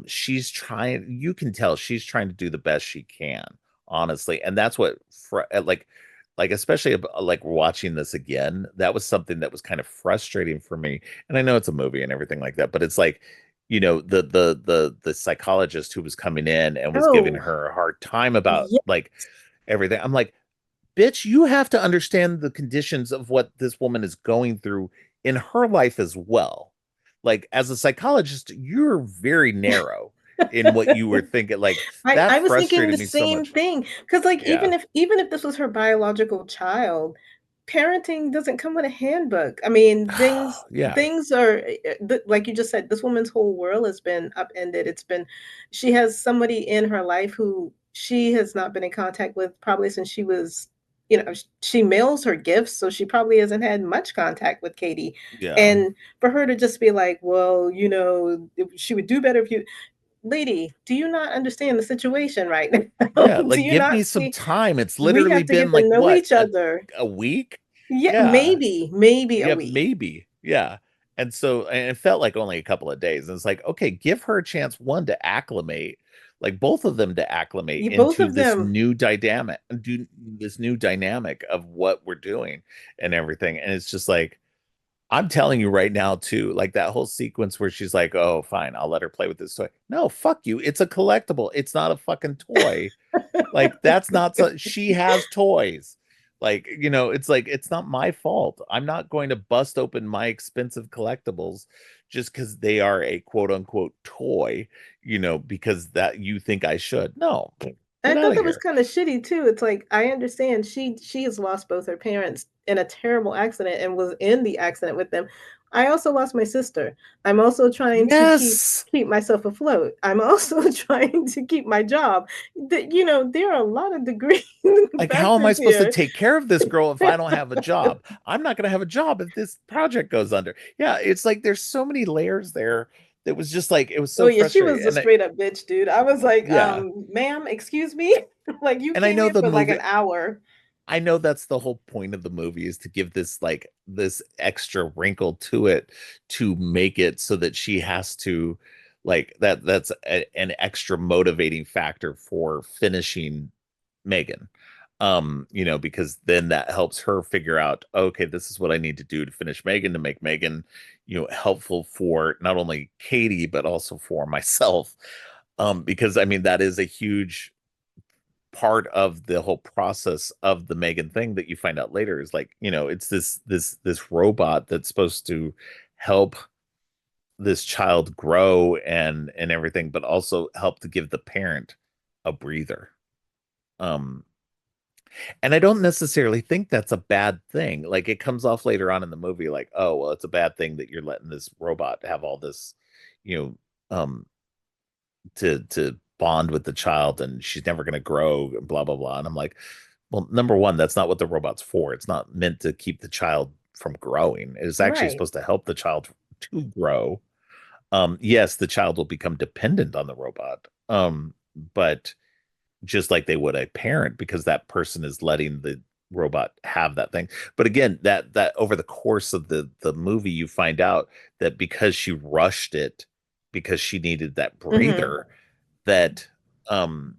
she's trying, you can tell she's trying to do the best she can, honestly, and that's what like especially like watching this again, that was something that was kind of frustrating for me. And I know it's a movie and everything like that, but it's like, the psychologist who was coming in and was giving Oh, her a hard time about yeah. like everything. I'm like, bitch, you have to understand the conditions of what this woman is going through in her life as well. Like as a psychologist, you're very narrow in what you were thinking. Like that I was thinking the frustrated me so same much. thing because, like, Yeah. even if this was her biological child, parenting doesn't come with a handbook. I mean, Yeah. things are like you just said. This woman's whole world has been upended. She has somebody in her life who she has not been in contact with probably since she was she mails her gifts, so she probably hasn't had much contact with Katie. Yeah. And for her to just be like, well, she would do better if you, lady, do you not understand the situation right now? Yeah, Do like you give not me some see time. It's we literally have to been get to like know what, each other? a week? Yeah, Yeah. maybe a Yeah, week. maybe. Yeah. And so and it felt like only a couple of days. And it's like, okay, give her a chance, one, to acclimate, like both of them to acclimate You both into of them. this new dynamic of what we're doing and everything. And it's just like, I'm telling you right now, too, like that whole sequence where she's like, oh, fine, I'll let her play with this toy. No, fuck you. It's a collectible. It's not a fucking toy. Like that's not so she has toys. Like, it's like it's not my fault. I'm not going to bust open my expensive collectibles just because they are a quote unquote toy, because that you think I should. No, I get out thought of that was here. kind of shitty too. It's like I understand she has lost both her parents in a terrible accident and was in the accident with them. I also lost my sister. I'm also trying to Yes. keep myself afloat. I'm also trying to keep my job. There are a lot of degree Like, how am I factors supposed to here. take care of this girl if I don't have a job? I'm not going to have a job if this project goes under. Yeah, it's like there's so many layers there that was just like it was Oh so yeah, she frustrating. was a straight up bitch, dude. I was like, Yeah, ma'am, excuse me. Like you and I came know here the for like movie. an hour. I know that's the whole point of the movie is to give this extra wrinkle to it to make it so that she has to like that's an extra motivating factor for finishing Megan. Because then that helps her figure out, okay, this is what I need to do to finish Megan to make Megan, helpful for not only Katie but also for myself. Because I mean that is a huge part of the whole process of the Megan thing that you find out later is like, it's this robot that's supposed to help this child grow and everything, but also help to give the parent a breather. Um, and I don't necessarily think that's a bad thing. Like it comes off later on in the movie, like, oh, well, it's a bad thing that you're letting this robot have all this, you um, to bond with the child and she's never going to grow and blah blah blah. And I'm like, well, number one, that's not what the robot's for. It's not meant to keep the child from growing. It is actually Right. supposed to help the child to grow. Yes, the child will become dependent on the robot. But just like they would a parent, because that person is letting the robot have that thing. But again, that over the course of the movie, you find out that because she rushed it, because she needed that Hmm. breather, that um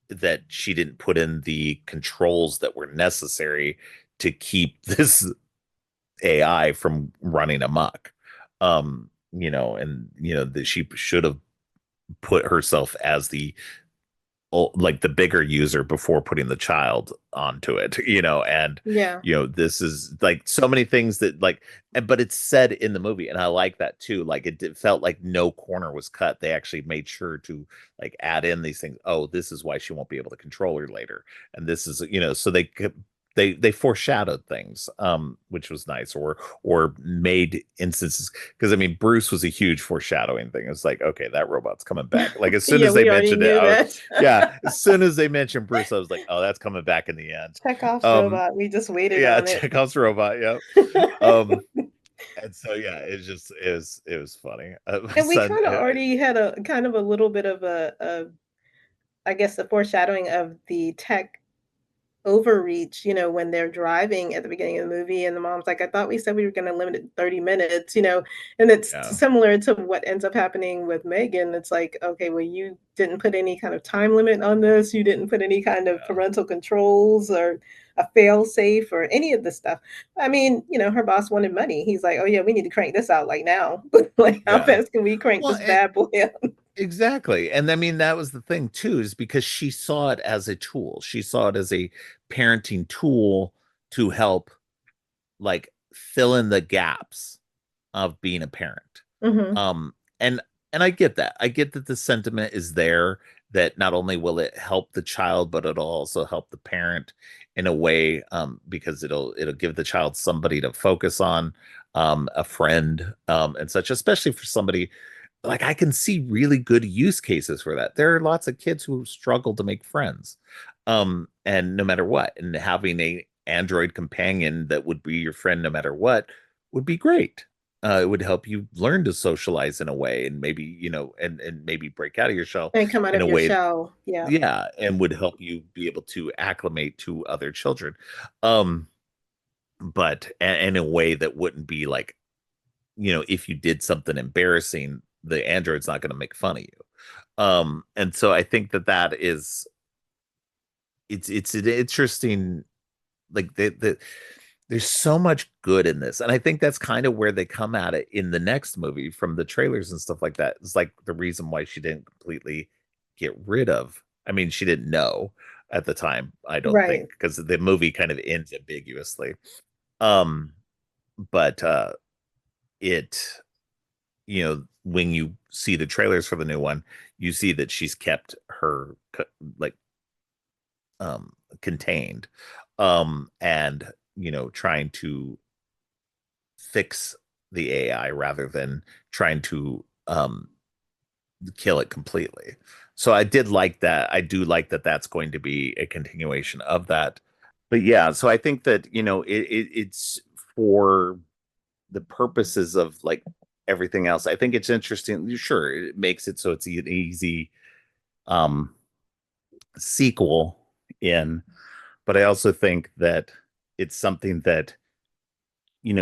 that she didn't put in the controls that were necessary to keep this AI from running amok. And that she should have put herself as the like the bigger user before putting the child onto it, and Yeah. this is like so many things that like but it's said in the movie and I like that too. Like it felt like no corner was cut. They actually made sure to like add in these things. Oh, this is why she won't be able to control her later, and this is so they foreshadowed things, which was nice, or made instances, because I mean Bruce was a huge foreshadowing thing. It's like, okay, that robot's coming back. Like as soon Yeah, as they we already mentioned it, knew I was, that. yeah, as soon as they mentioned Bruce, I was like, oh, that's coming back in the end. Chekhov's Um, robot. We just waited yeah, on it. Chekhov's robot. Yep. And so yeah, it was funny. My And we son, kind of already had a kind of a little bit of I guess, the foreshadowing of the tech overreach, when they're driving at the beginning of the movie and the mom's like, I thought we said we were going to limit it to 30 minutes, and it's yeah, similar to what ends up happening with Megan. It's like, okay, well, you didn't put any kind of time limit on this. You didn't put any kind of yeah, parental controls or a fail safe or any of this stuff. I mean, her boss wanted money. He's like, oh yeah, we need to crank this out like now. Like, how yeah. fast can we crank Well, this bad boy out? exactly. And I mean, that was the thing too, is because she saw it as a tool. She saw it as a parenting tool to help like fill in the gaps of being a parent. Hmm. Um, and and I get that. I get that the sentiment is there that not only will it help the child, but it'll also help the parent in a way, because it'll give the child somebody to focus on, a friend, and such, especially for somebody like I can see really good use cases for that. There are lots of kids who struggle to make friends. And no matter what, and having a Android companion that would be your friend no matter what would be great. It would help you learn to socialize in a way, and maybe, and maybe break out of your shell And come out in of a your way, shell. Yeah. yeah, and would help you be able to acclimate to other children. Um, but in a way that wouldn't be like, if you did something embarrassing, the android's not going to make fun of you. And so I think that is, it's an interesting, like, there's so much good in this, and I think that's kind of where they come at it in the next movie from the trailers and stuff like that. It's like the reason why she didn't completely get rid of, I mean, she didn't know at the time, I don't think, Right. because the movie kind of ends ambiguously. um but it when you see the trailers for the new one, you see that she's kept her like um contained, and trying to fix the AI rather than trying to kill it completely. So I did like that. I do like that that's going to be a continuation of that. But yeah, so I think that it's for the purposes of like everything else. I think it's interesting. Sure, it makes it so it's an easy um sequel in, but I also think that it's something that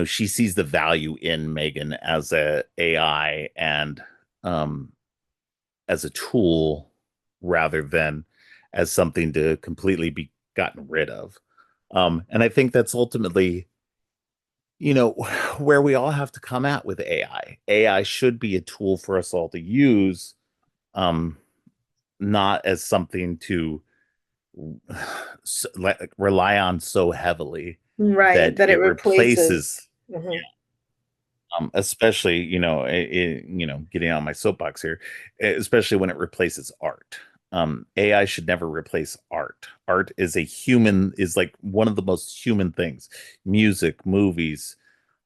she sees the value in Megan as a AI and um as a tool rather than as something to completely be gotten rid of. And I think that's ultimately, where we all have to come at with AI. AI should be a tool for us all to use, um, not as something to rely on so heavily Right. that That it it replaces. replaces, Mhm. especially, getting on my soapbox here, especially when it replaces art. AI should never replace art. Art is like one of the most human things. Music, movies,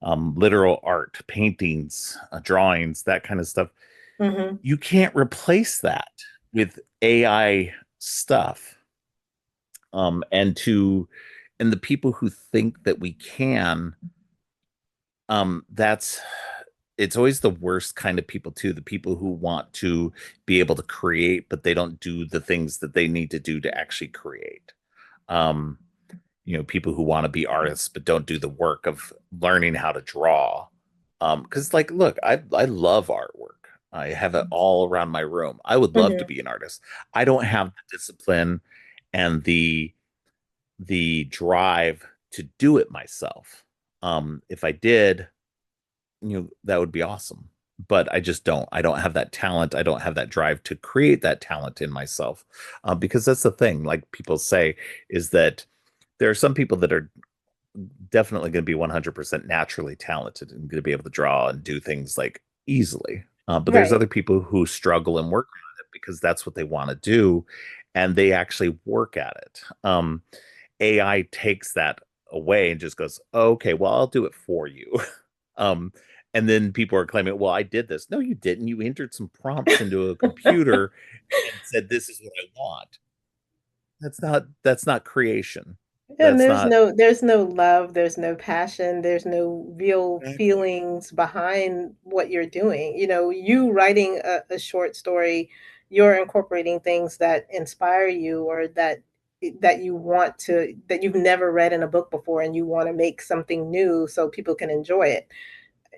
literal art, paintings, drawings, that kind of stuff. Mhm. You can't replace that with AI stuff. And the people who think that we can, that's it's always the worst kind of people too, the people who want to be able to create but they don't do the things that they need to do to actually create. um People who want to be artists but don't do the work of learning how to draw. Because, like, look, I love artwork. I have it all around my room. I would love to Mhm. be an artist. I don't have the discipline and the drive to do it myself. If I did, that would be awesome. But I just don't. I don't have that talent. I don't have that drive to create that talent in myself. Because that's the thing, like people say, is that there are some people that are definitely going to be 100% naturally talented and going to be able to draw and do things like easily. But there's Right. other people who struggle and work on it because that's what they want to do, and they actually work at it. AI takes that away and just goes, oh, okay, well, I'll do it for you. um, and then people are claiming, well, I did this. No, you didn't. You entered some prompts into a computer and said, this is what I want. That's not creation. And That's there's not no love, there's no passion, there's no real exactly. feelings behind what you're doing. You writing a short story, you're incorporating things that inspire you or that you want to that you've never read in a book before and you want to make something new so people can enjoy it.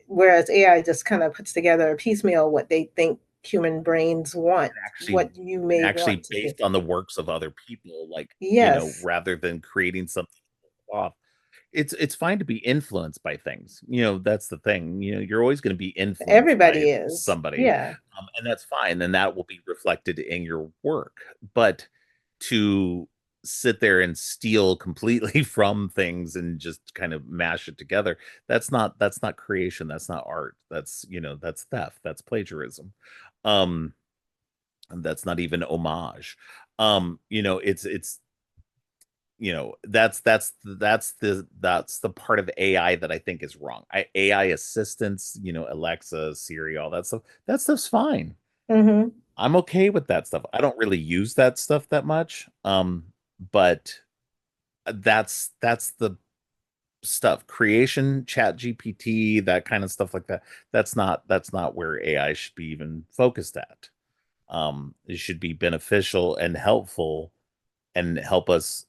Whereas AI just kind of puts together a piecemeal what they think human brains want, and actually what you and may want actually to do. based on the works of other people, like, Yes, rather than creating something off. It's fine to be influenced by things. That's the thing. You're always going to be influenced by everybody is. somebody, Yeah. and that's fine, and that will be reflected in your work. But to sit there and steal completely from things and just kind of mash it together, that's not creation. That's not art. That's theft. That's plagiarism. Um, and that's not even homage. It's that's the part of AI that I think is wrong. AI assistants, Alexa, Siri, all that stuff's fine. Mhm. I'm okay with that stuff. I don't really use that stuff that much. but that's the stuff. Creation, chat GPT, that kind of stuff like that. That's not where AI should be even focused at. It should be beneficial and helpful and help us,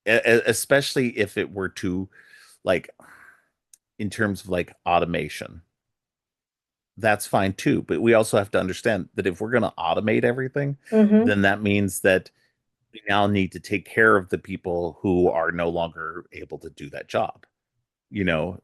especially if it were to, like, in terms of like automation, that's fine too. But we also have to understand that if we're going to automate everything, Mm-hmm. then that means that we now need to take care of the people who are no longer able to do that job.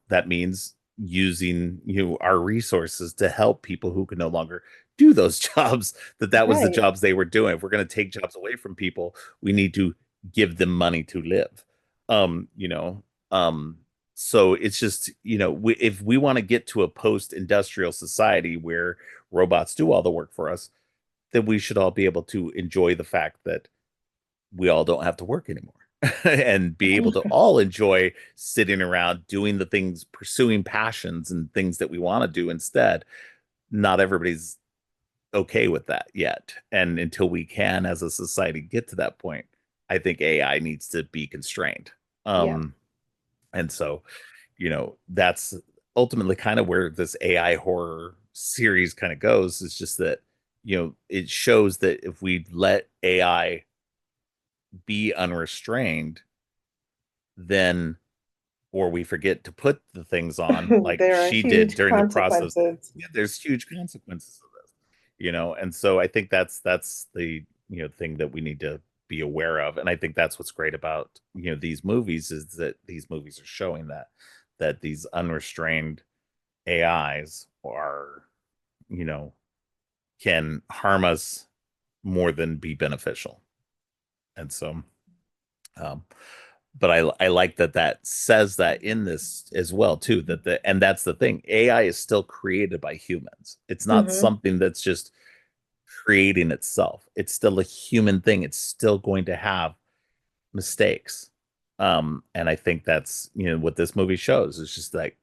That means using our resources to help people who can no longer do those jobs, that was the Right. jobs they were doing. If we're going to take jobs away from people, we need to give them money to live. um you know um so it's just, if we want to get to a post-industrial society where robots do all the work for us, then we should all be able to enjoy the fact that we all don't have to work anymore and be able to all enjoy sitting around doing the things, pursuing passions and things that we want to do instead. Not everybody's okay with that yet. And until we can, as a society, get to that point, I think AI needs to be constrained. Yeah. And so, that's ultimately kind of where this AI horror series kind of goes. It's just that, it shows that if we let AI be unrestrained, then, or we forget to put the things on like There are she did huge during the process. consequences. Yeah, there's huge consequences of this, and so I think that's the, thing that we need to be aware of. And I think that's what's great about, these movies, is that these movies are showing that these unrestrained AIs are, you know can harm us more than be beneficial. And so, um but I like that says that in this as well too, and that's the thing, AI is still created by humans. It's not Mm-hmm. something that's just creating itself. It's still a human thing. It's still going to have mistakes. And I think that's, what this movie shows. It's just like,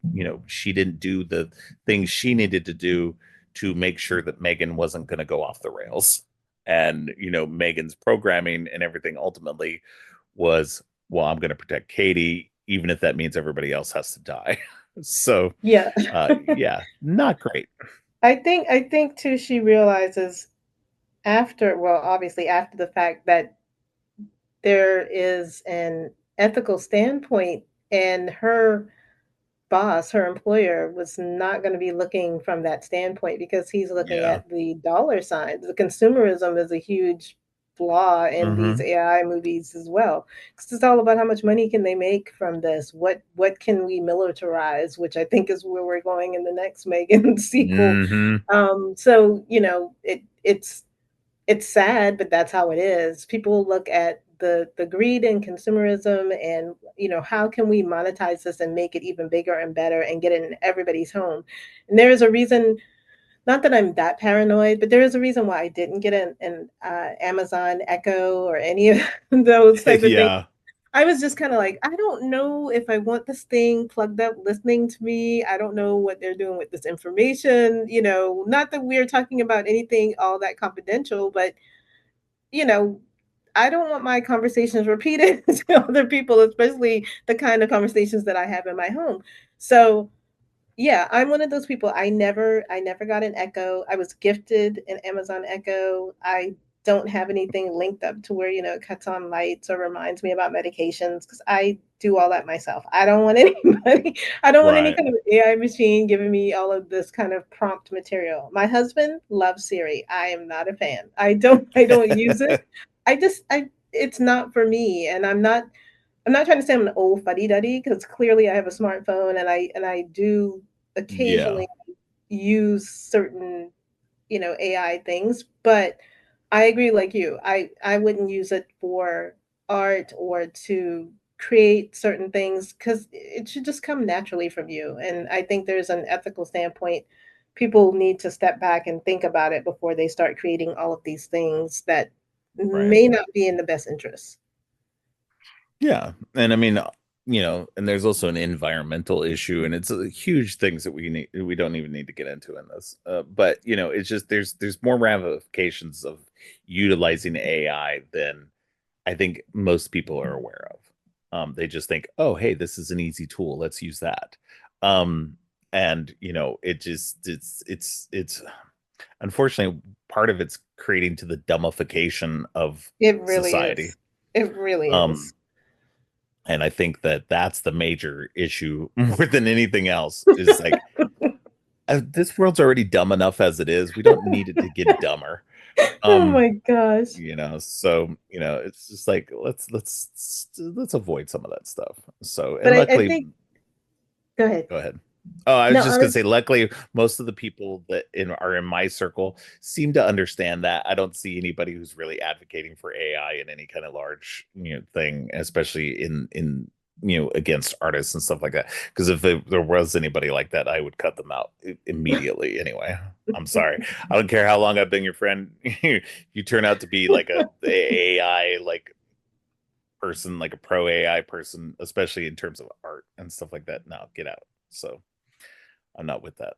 she didn't do the things she needed to do to make sure that Megan wasn't going to go off the rails. And, Megan's programming and everything ultimately was, well, I'm going to protect Katie, even if that means everybody else has to die. So, Yeah. yeah, not great. I think too she realizes after, well, obviously after the fact, that there is an ethical standpoint, and her boss, her employer, was not going to be looking from that standpoint because he's looking Yeah. at the dollar signs. The consumerism is a huge flaw in these Hmm. AI movies as well. Because it's all about how much money can they make from this? What can we militarize? Which I think is where we're going in the next Megan sequel. Hmm. So it's sad, but that's how it is. People look at the greed and consumerism, and how can we monetize this and make it even bigger and better and get it in everybody's home. And there is a reason, not that I'm that paranoid, but there is a reason why I didn't get an Amazon Echo or any of those type of things. Yeah. I was just kind of like, I don't know if I want this thing plugged up listening to me. I don't know what they're doing with this information. Not that we're talking about anything all that confidential, but you know, I don't want my conversations repeated to other people, especially the kind of conversations that I have in my home. So yeah, I'm one of those people. I never got an Echo. I was gifted an Amazon Echo. I don't have anything linked up to where, it cuts on lights or reminds me about medications, because I do all that myself. I don't want anybody, I don't want any Right. kind of AI machine giving me all of this kind of prompt material. My husband loves Siri. I am not a fan. I don't use it. I it's not for me. And I'm not trying to say I'm an old fuddy duddy, because clearly I have a smartphone, and I do Yeah. occasionally use certain, AI things, but I agree like you. I wouldn't use it for art or to create certain things, because it should just come naturally from you. And I think there's an ethical standpoint. People need to step back and think about it before they start creating all of these things that Right. may not be in the best interest. Yeah. And I mean, and there's also an environmental issue, and it's huge things that we don't even need to get into in this. But it's just there's more ramifications of utilizing AI than I think most people are aware of. They just think, oh, hey, this is an easy tool. Let's use that. Um, and it's unfortunately part of it's creating to the dumbification of It really society. is. It really is. Um, and I think that that's the major issue more than anything else is like this world's already dumb enough as it is. We don't need it to get dumber. Oh Um, my gosh. so it's just like let's avoid some of that stuff. So, But and I luckily, think, go ahead. go ahead. Oh, I was No, just I gonna was, say, luckily, most of the people that are in my circle seem to understand that. I don't see anybody who's really advocating for AI in any kind of large, thing, especially in against artists and stuff like that. Because if there was anybody like that, I would cut them out immediately. Anyway, I'm sorry. I don't care how long I've been your friend. You turn out to be like a AI like person, like a pro AI person, especially in terms of art and stuff like that. No, get out. So. I'm not with that.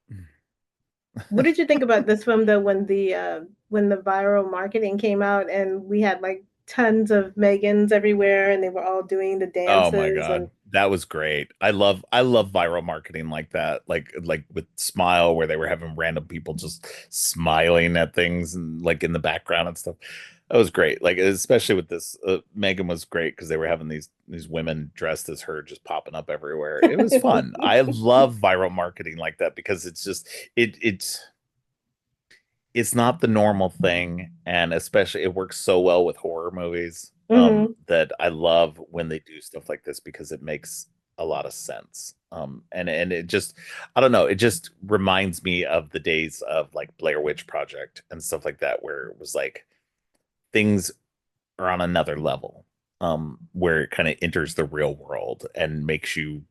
what did you think about this film though when the viral marketing came out and we had like tons of Megans everywhere and they were all doing the Oh my dances and God. That was great. I love viral marketing like that. Like with Smile where they were having random people just smiling at things and like in the background and stuff. That was great. Like especially with this Megan was great because they were having these women dressed as her just popping up everywhere. It was fun. I love viral marketing like that because it's just it's not the normal thing, and especially it works so well with horror movies, hmm that I love when they do stuff like this because it makes a lot of sense. And it just I don't know, it just reminds me of the days of like Blair Witch Project and stuff like that where it was like things are on another level, where it kind of enters the real world and makes you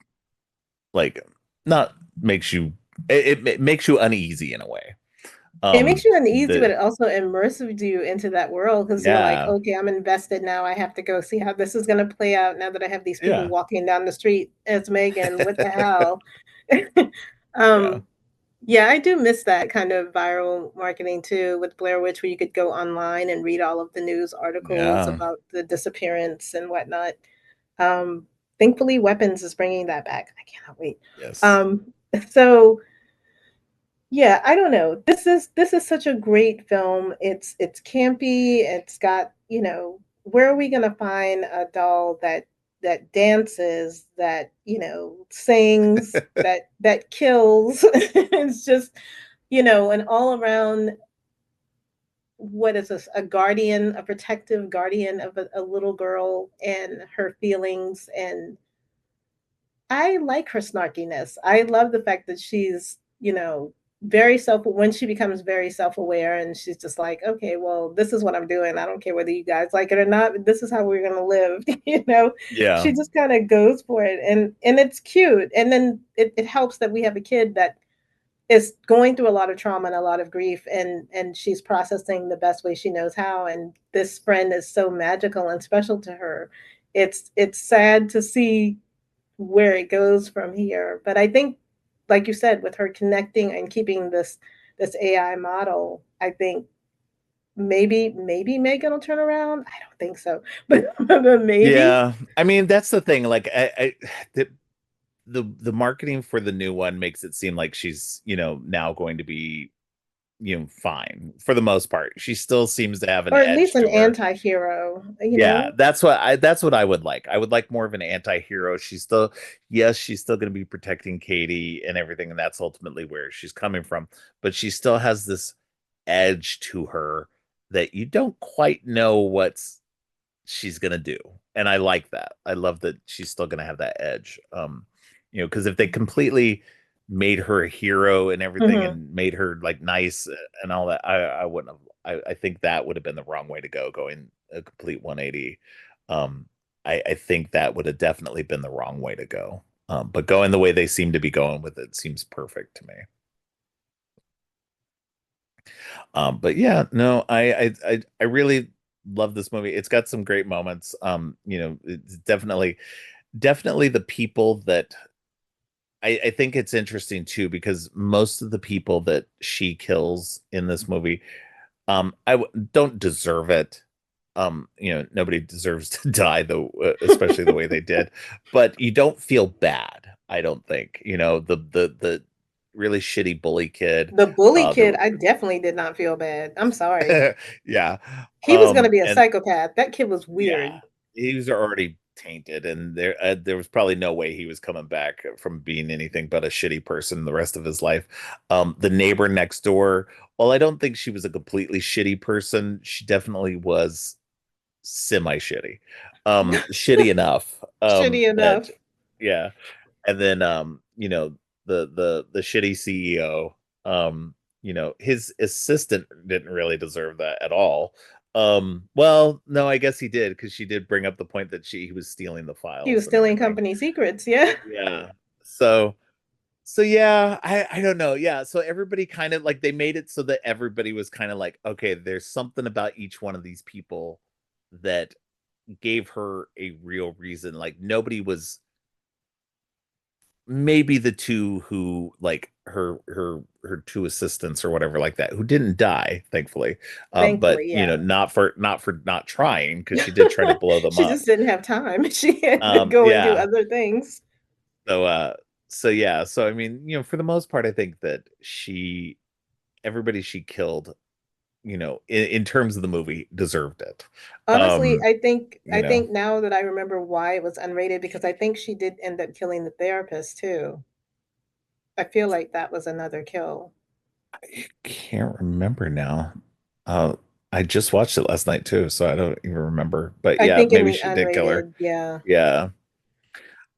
like not makes you it makes you uneasy in a way. It makes you uneasy, but The it also immerses you into that world because you're like, Yeah, okay, I'm invested now. I have to go see how this is going to play out now that I have these people yeah. walking down the street as Megan. What the hell? Yeah. um, yeah, I do miss that kind of viral marketing too with Blair Witch, where you could go online and read all of the news articles Yeah. about the disappearance and whatnot. Um, Thankfully, Weapons is bringing that back. I cannot wait. Yes. Um, so yeah, I don't know. This is such a great film. It's campy. It's got, where are we gonna find a doll that dances, that, sings, that kills? It's just, an all around, what is this? A guardian, a protective guardian of a little girl and her feelings. And I like her snarkiness. I love the fact that she's, very when she becomes very self-aware and she's just like, okay, well, this is what I'm doing. I don't care whether you guys like it or not. This is how we're gonna live. Yeah. She just kind of goes for it, and it's cute. And then it helps that we have a kid that is going through a lot of trauma and a lot of grief, and she's processing the best way she knows how. And this friend is so magical and special to her. It's sad to see where it goes from here. But I think, like you said, with her connecting and keeping this AI model, I think maybe Megan will turn around. I don't think so, but maybe. Yeah. I mean, that's the thing. Like I the marketing for the new one makes it seem like she's, now going to be, fine for the most part. She still seems to have an Or at least edge an to her. anti-hero, Yeah, that's what I would like. I would like more of an anti-hero. She's still Yes, she's still going to be protecting Katie and everything, and that's ultimately where she's coming from, but she still has this edge to her that you don't quite know what's she's gonna do. And I like that. I love that she's still gonna have that edge. Because if they completely made her a hero and everything Mhm. and made her like nice and all that, I wouldn't have I think that would have been the wrong way to go, going a complete 180. Um, I think that would have definitely been the wrong way to go. But going the way they seem to be going with it seems perfect to me. But yeah, no, I really love this movie. It's got some great moments. It's definitely the people that I think it's interesting too, because most of the people that she kills in this movie, don't deserve it. Nobody deserves to die though, especially the way they did. But you don't feel bad, I don't think. The really shitty bully kid, The bully kid, the I definitely did not feel bad. I'm sorry. yeah. He was gonna be a And psychopath. That kid was yeah, weird. he was already tainted, and there was probably no way he was coming back from being anything but a shitty person the rest of his life. The neighbor next door, well, I don't think she was a completely shitty person. She definitely was semi shitty, shitty enough, Shitty that enough. yeah. And then the shitty CEO, his assistant didn't really deserve that at all. Well, no, I guess he did, because she did bring up the point that he was stealing the He was files and stealing everything. company secrets, yeah. Yeah. So yeah, I don't know. Yeah, so everybody kind of like, they made it so that everybody was kind of like, okay, there's something about each one of these people that gave her a real reason. Like, nobody was, maybe the two who, like, her two assistants or whatever like that, who didn't die, thankfully. But Thankfully, yeah. not for not trying, because she did try to blow them She up. just didn't have time. She had to go and do Yeah. other things. So yeah, so I mean, for the most part, I think that everybody she killed, in terms of the movie, deserved it. Honestly, um you I know think now that I remember why it was unrated, because I think she did end up killing the therapist too. I feel like that was another kill. I can't remember now. uh I just watched it last night too, so I don't even remember, but I yeah, think in maybe the she did kill her. unrated, yeah.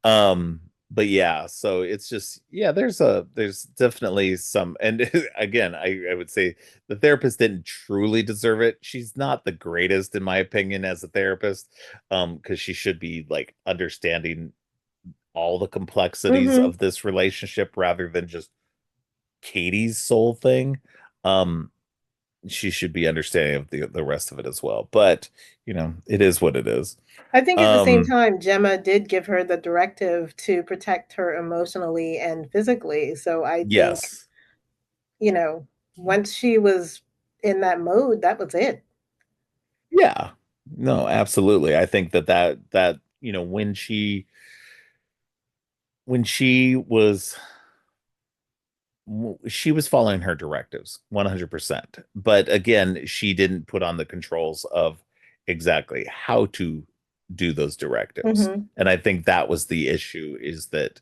Yeah. But yeah, so it's just, yeah, there's definitely some, and again, I would say the therapist didn't truly deserve it. She's not the greatest, in my opinion, as a therapist, because she should be like understanding all the complexities Hmm. of this relationship rather than just Katie's soul thing. Um, she should be understanding of the rest of it as well. But it is what it is. I think at the same Um, time, Gemma did give her the directive to protect her emotionally and physically. So I think, yes. you know, once she was in that mode, that was it. Yeah. No, absolutely. I think that when she was following her directives 100%. But again, she didn't put on the controls of exactly how to do those directives. Hmm. And I think that was the issue, is that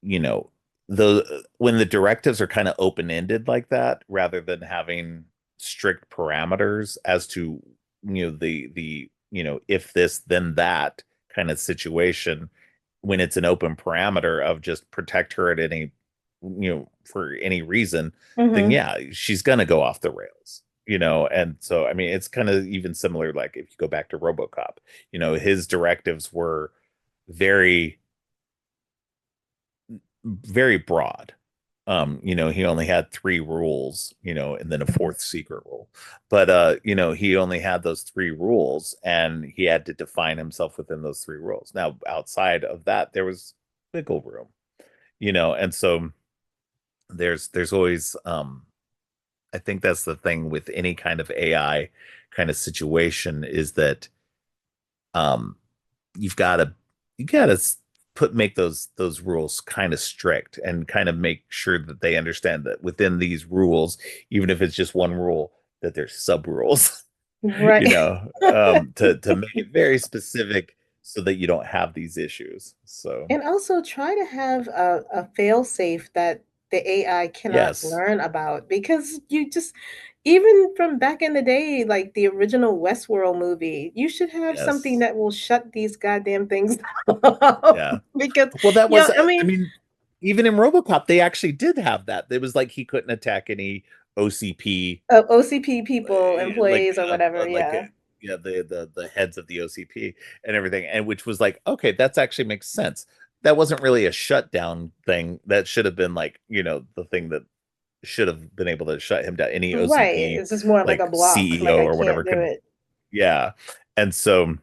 you know when the directives are kind of open-ended like that, rather than having strict parameters as to the if this then that kind of situation, when it's an open parameter of just protect her at any for any reason, then Hmm. yeah, she's gonna go off the rails. And so I mean, it's kind of even similar, like if you go back to RoboCop, his directives were very very broad. He only had three rules, and then a fourth secret rule. But he only had those three rules, and he had to define himself within those three rules. Now, outside of that, there was wiggle room, and so there's always I think that's the thing with any kind of AI kind of situation, is that um you've got to you got to put make those rules kind of strict, and kind of make sure that they understand that within these rules, even if it's just one rule, that there's sub rules, Right. to make it very specific, so that you don't have these issues. So And also try to have a fail safe that the AI cannot yes. learn about, because you just, even from back in the day, like the original Westworld movie, you should have something Yes. that will shut these goddamn things down. Yeah. Because, Well, that yeah, was, I I mean, mean, even in RoboCop, they actually did have that. It was like he couldn't attack any OCP, OCP people, employees, or whatever, like yeah. yeah, the heads of the OCP and everything, and which was like, okay, that's actually makes sense. That wasn't really a shutdown thing. That should have been like, the thing that should have been able to shut him down. Any Right. OCP It's just more of like like a block, like CEO I or whatever can't do could, it. yeah. And so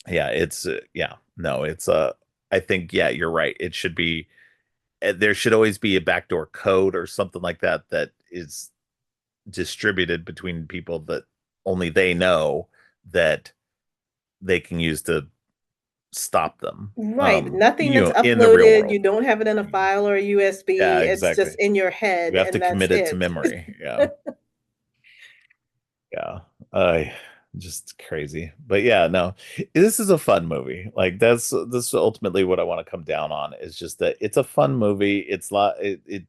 yeah, it's yeah, no, it's I think, yeah, you're right. It should be, there should always be a backdoor code or something like that, that is distributed between people that only they know that they can use to stop them. Right. Nothing You that's know, in the real uploaded. You world. don't have it in a file or a Yeah, USB. It's just exactly. in your You head, have to and that's commit it to it. memory. Yeah. Yeah. I just crazy. But yeah, no. This is a fun movie. Like this is ultimately what I want to come down on is just that it's a fun movie. It's lot it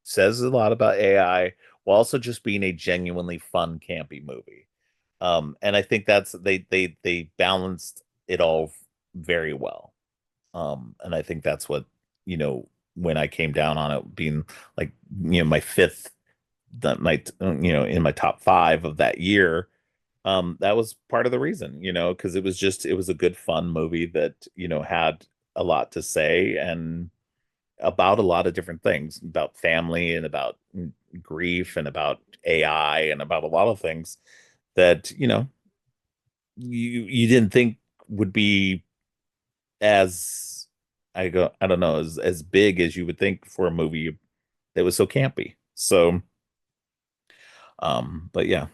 says a lot about AI while also just being a genuinely fun campy movie. And I think that's they balanced it all very well. And I think that's what, you know, when I came down on it being like, you know, my fifth that might you know in my top five of that year, that was part of the reason, you know, because it was a good fun movie that, you know, had a lot to say and about a lot of different things about family and about grief and about AI and about a lot of things that, you know, you didn't think would be as I don't know as big as you would think for a movie that was so campy. So but yeah,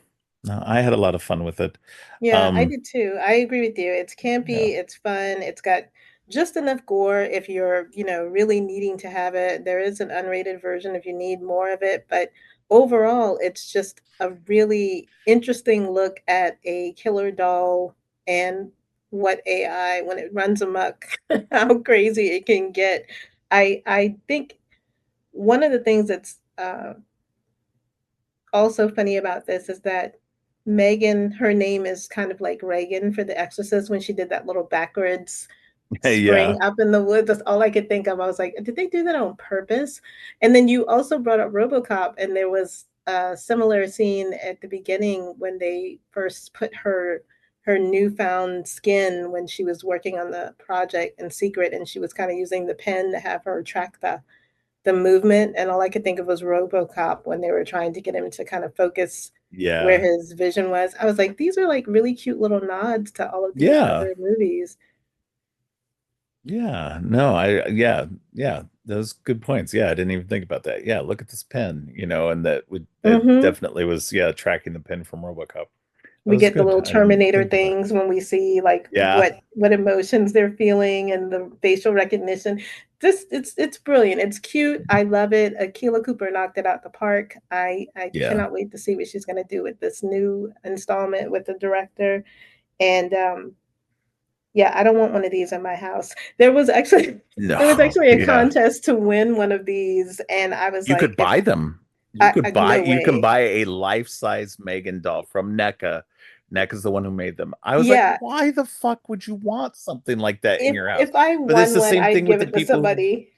no, I had a lot of fun with it. Yeah, I Um, did too. I agree with you. It's yeah, campy, it's fun, it's got just enough gore if you're, really needing to have it. There is an unrated version if you need more of it, but overall, it's just a really interesting look at a killer doll and what AI, when it runs amok, how crazy it can get. I think one of the things that's also funny about this is that Megan, her name is kind of like Reagan for The Exorcist when she did that little backwards yeah, spring up in the woods. That's all I could think of. I was like, did they do that on purpose? And then you also brought up RoboCop, and there was a similar scene at the beginning when they first put her newfound skin when she was working on the project in secret, and she was kind of using the pen to have her track the movement, and all I could think of was RoboCop when they were trying to get him to kind of focus where yeah, his vision was. I was like, these are like really cute little nods to all of these yeah, other movies. yeah. No, yeah. Those good points. Yeah, I didn't even think about that. Yeah, look at this pen, you know, and that Hmm. definitely was, yeah, tracking the pen from RoboCop. That We was get the good. little I didn't Terminator think about that. things when we see like Yeah, what emotions they're feeling and the facial recognition. This it's brilliant. It's cute. I love it. Akila Cooper knocked it out the park. I yeah. cannot wait to see what she's gonna do with this new installment with the director. And yeah, I don't want one of these in my house. There was actually No, there was actually a yeah. contest to win one of these, and I was You like, could if buy them. You could buy no you can way. buy a life-size Megan doll from NECA. NECA's the one who made them. I was like, Yeah, why the fuck would you want something like that in your house? if I But it's won the one, same thing I'd with give the it to people who, somebody.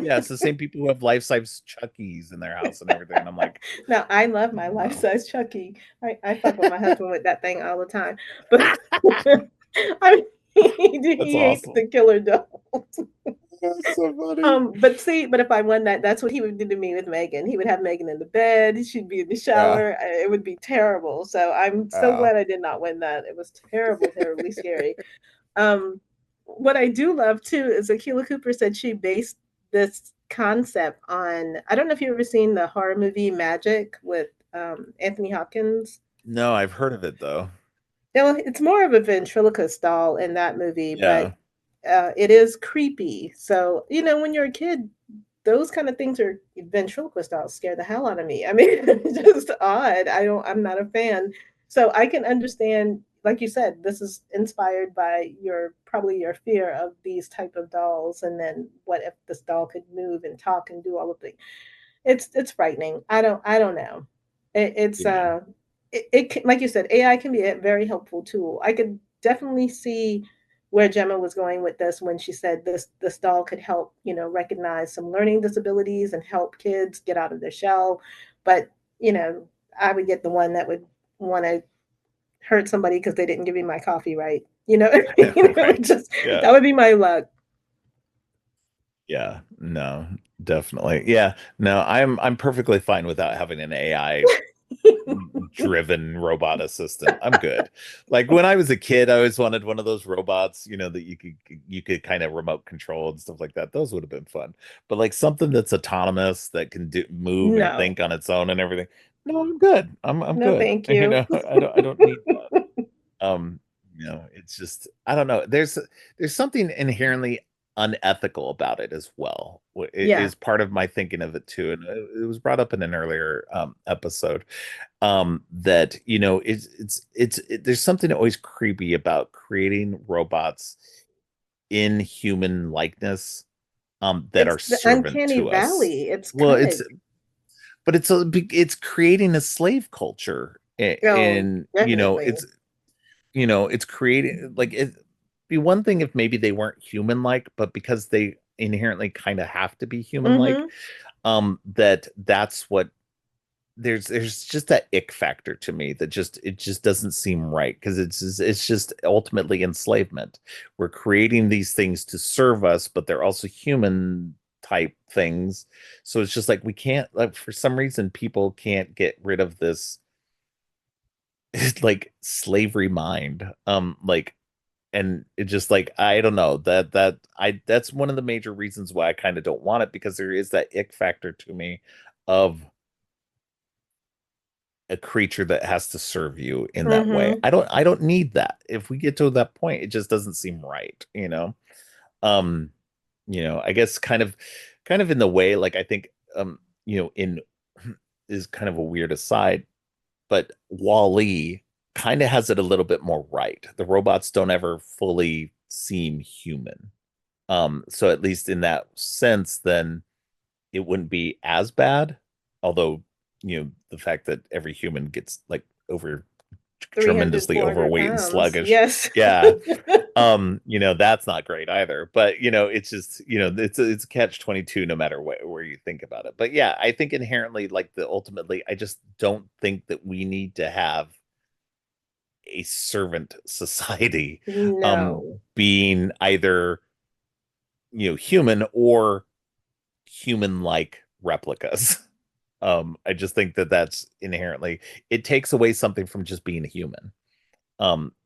yeah, it's the same people who have life-size Chuckies in their house and everything. And I'm like, Now I love my life no. size Chucky. I fuck with my husband with that thing all the time, but I mean, That's he hates awesome. the killer doll. That's so funny. But see, but if I won that, that's what he would do to me with Megan. He would have Megan in the bed. She'd be in the Yeah. shower. It would be terrible. So I'm so Yeah. glad I did not win that. It was terrible, terribly scary. What I do love too is Akila Cooper said she based this concept on. I don't know if you've ever seen the horror movie Magic with Anthony Hopkins. No, I've heard of it though. Well, it's more of a ventriloquist doll in that movie, but Yeah. it is creepy. So, when you're a kid, those kind of things are ventriloquist dolls scare the hell out of me. I mean, it's just odd. I'm not a fan. So I can understand, like you said, this is inspired by probably your fear of these type of dolls. And then what if this doll could move and talk and do all of the it's frightening. I don't know. It's Yeah. like you said, AI can be a very helpful tool. I could definitely see where Gemma was going with this when she said this doll could help, recognize some learning disabilities and help kids get out of their shell. But, I would get the one that would want to hurt somebody because they didn't give me my coffee right. It would Right. just Yeah. that would be my luck. Yeah, no, definitely. Yeah, no, I'm perfectly fine without having an AI driven robot assistant. I'm good. Like when I was a kid, I always wanted one of those robots, that you could kind of remote control and stuff like that. Those would have been fun. But like something that's autonomous that can move and No, think on its own and everything. No, I'm good. I'm no, good. thank you. I don't need that. Um, it's just I don't know. There's something inherently unethical about it as well. It Yeah, is part of my thinking of it too, and it was brought up in an earlier episode. That there's something always creepy about creating robots in human likeness that it's are the servant uncanny to us. valley. It's Well, kind of, it's creating a slave culture, oh, and definitely. it's creating like it be one thing if maybe they weren't human like, but because they inherently kind of have to be human like, Mm-hmm. that's what there's just that ick factor to me that it just doesn't seem right because it's just ultimately enslavement. We're creating these things to serve us, but they're also human type things. So it's just like we can't, like, for some reason people can't get rid of this like slavery mind. Like, and it just like I don't know that's one of the major reasons why I kind of don't want it, because there is that ick factor to me of a creature that has to serve you in that way. Mm-hmm. I don't need that. If we get to that point, it just doesn't seem right. Um, I guess kind of in the way, like I think in is kind of a weird aside, but Wall-E kind of has it a little bit more right. The robots don't ever fully seem human. So at least in that sense, then it wouldn't be as bad. Although, the fact that every human gets like over 300, tremendously 400 overweight and pounds. sluggish. Yes. Yeah. That's not great either. But it's just, it's a catch 22 no matter where you think about it. But yeah, I think inherently, like, the ultimately, I just don't think that we need to have a servant society No. being either human or human like replicas. I just think that that's inherently, it takes away something from just being a human.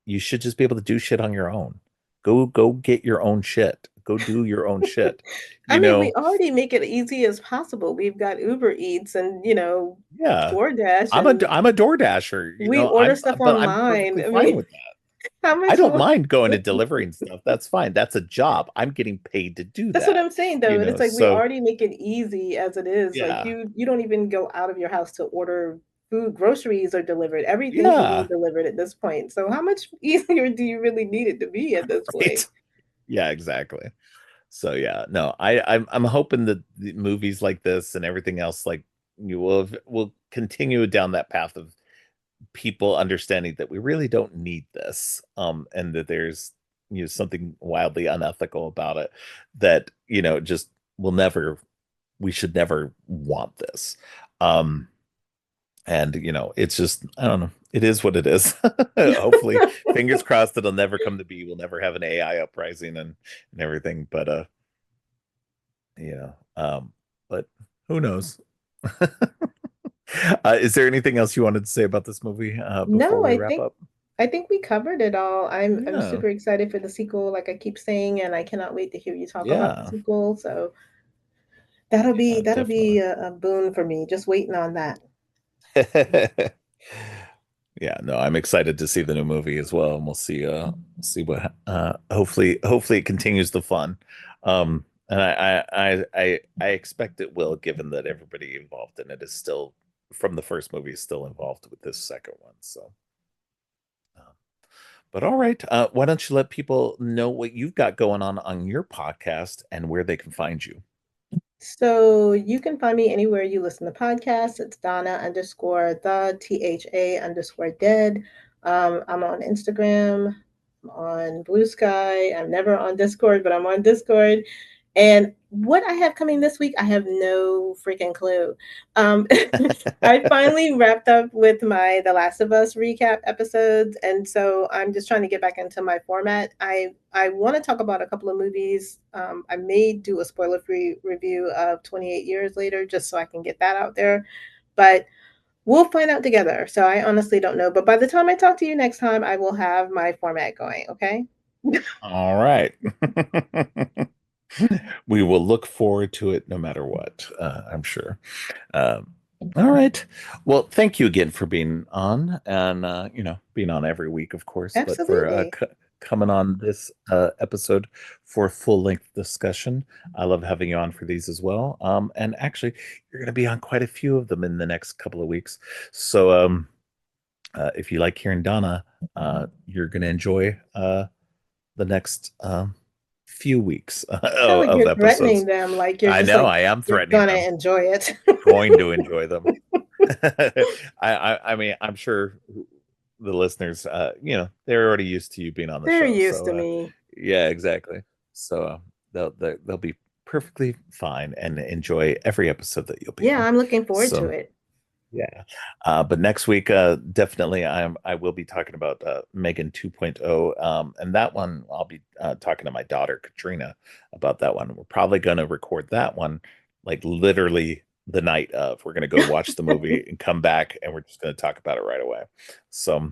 You should just be able to do shit on your own. Go get your own shit. Go do your own shit. I You mean, we know, already make it easy as possible. We've got Uber Eats and, yeah. DoorDash, I'm a and I'm a Door Dasher. we order stuff But I'm online. perfectly I fine mean, with that. how I much don't more? mind going and delivering stuff. That's fine. That's a job. I'm getting paid to do That's what that. I'm saying, though. And it's like we So already make it easy as it is. Like yeah. you don't even go out of your house to order food. Groceries are delivered. Everything's being Yeah. delivered at this point. So how much easier do you really need it to be at this point? Right. Yeah, exactly. So yeah, no, I'm hoping that the movies like this and everything else, like, you will continue down that path of people understanding that we really don't need this, and that there's something wildly unethical about it, that just will never we should never want this. um and it's just, I don't know, it is what it is. Hopefully, fingers crossed, it'll never come to be. We'll never have an AI uprising and everything, but you know but who knows. Is there anything else you wanted to say about this movie before No, we I wrap think up? I think we covered it all. I'm Yeah. super excited for the sequel, like I keep saying, and I cannot wait to hear you talk about the Yeah. sequel. So that'll be Yeah, that'll be definitely. a boon for me. Just waiting on that. Yeah, no, I'm excited to see the new movie as well, and we'll see what hopefully it continues the fun. And I expect it will, given that everybody involved in it is still, from the first movie, is still involved with this second one. So but all right, why don't you let people know what you've got going on your podcast and where they can find you? So you can find me anywhere you listen to podcasts. It's Donna underscore the THA underscore dead. I'm on Instagram, I'm on Blue Sky. I'm never on Discord, but I'm on Discord. And what I have coming this week, I have no freaking clue. Um, I finally wrapped up with my The Last of Us recap episodes, and so I'm just trying to get back into my format. I want to talk about a couple of movies. I may do a spoiler-free review of 28 Years Later, just so I can get that out there. But We'll find out together. So I honestly don't know. But by the time I talk to you next time, I will have my format going. Okay. All right. We will look forward to it no matter what, I'm sure. Um, all right. Well, thank you again for being on and, being on every week, of course, but for Absolutely. coming on this episode for full length discussion. I love having you on for these as well. And actually, you're going to be on quite a few of them in the next couple of weeks. So, if you like hearing Donna, you're going to enjoy the next few weeks Sound like of you're threatening episodes. them, like you're I just know like I am you're threatening gonna them. enjoy it. Going to enjoy them. I mean, I'm sure the listeners, they're already used to you being on the They're show. used So, to me. yeah, exactly. So they'll be perfectly fine and enjoy every episode that you'll be Yeah, on. I'm looking forward to So, it. yeah. But next week, definitely I will be talking about Megan 2.0. And that one I'll be talking to my daughter Katrina about that one. We're probably going to record that one like literally the night of. We're going to go watch the movie and come back and we're just going to talk about it right away. So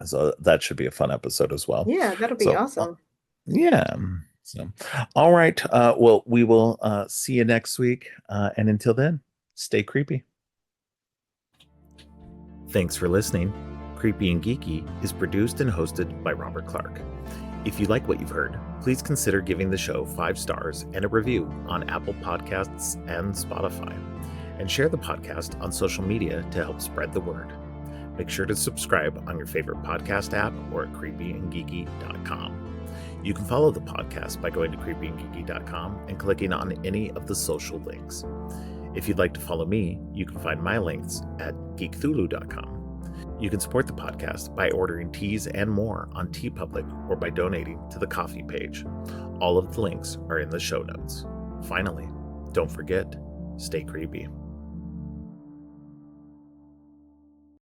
that should be a fun episode as well. Yeah, that'll be So awesome. yeah. So all right. Well, we will see you next week. And until then, stay creepy. Thanks for listening. Creepy and Geeky is produced and hosted by Robert Clark. If you like what you've heard, please consider giving the show 5 stars and a review on Apple Podcasts and Spotify. And share the podcast on social media to help spread the word. Make sure to subscribe on your favorite podcast app or at creepyandgeeky.com. You can follow the podcast by going to creepyandgeeky.com and clicking on any of the social links. If you'd like to follow me, you can find my links at geekthulu.com. You can support the podcast by ordering teas and more on TeePublic or by donating to the coffee page. All of the links are in the show notes. Finally, don't forget, stay creepy.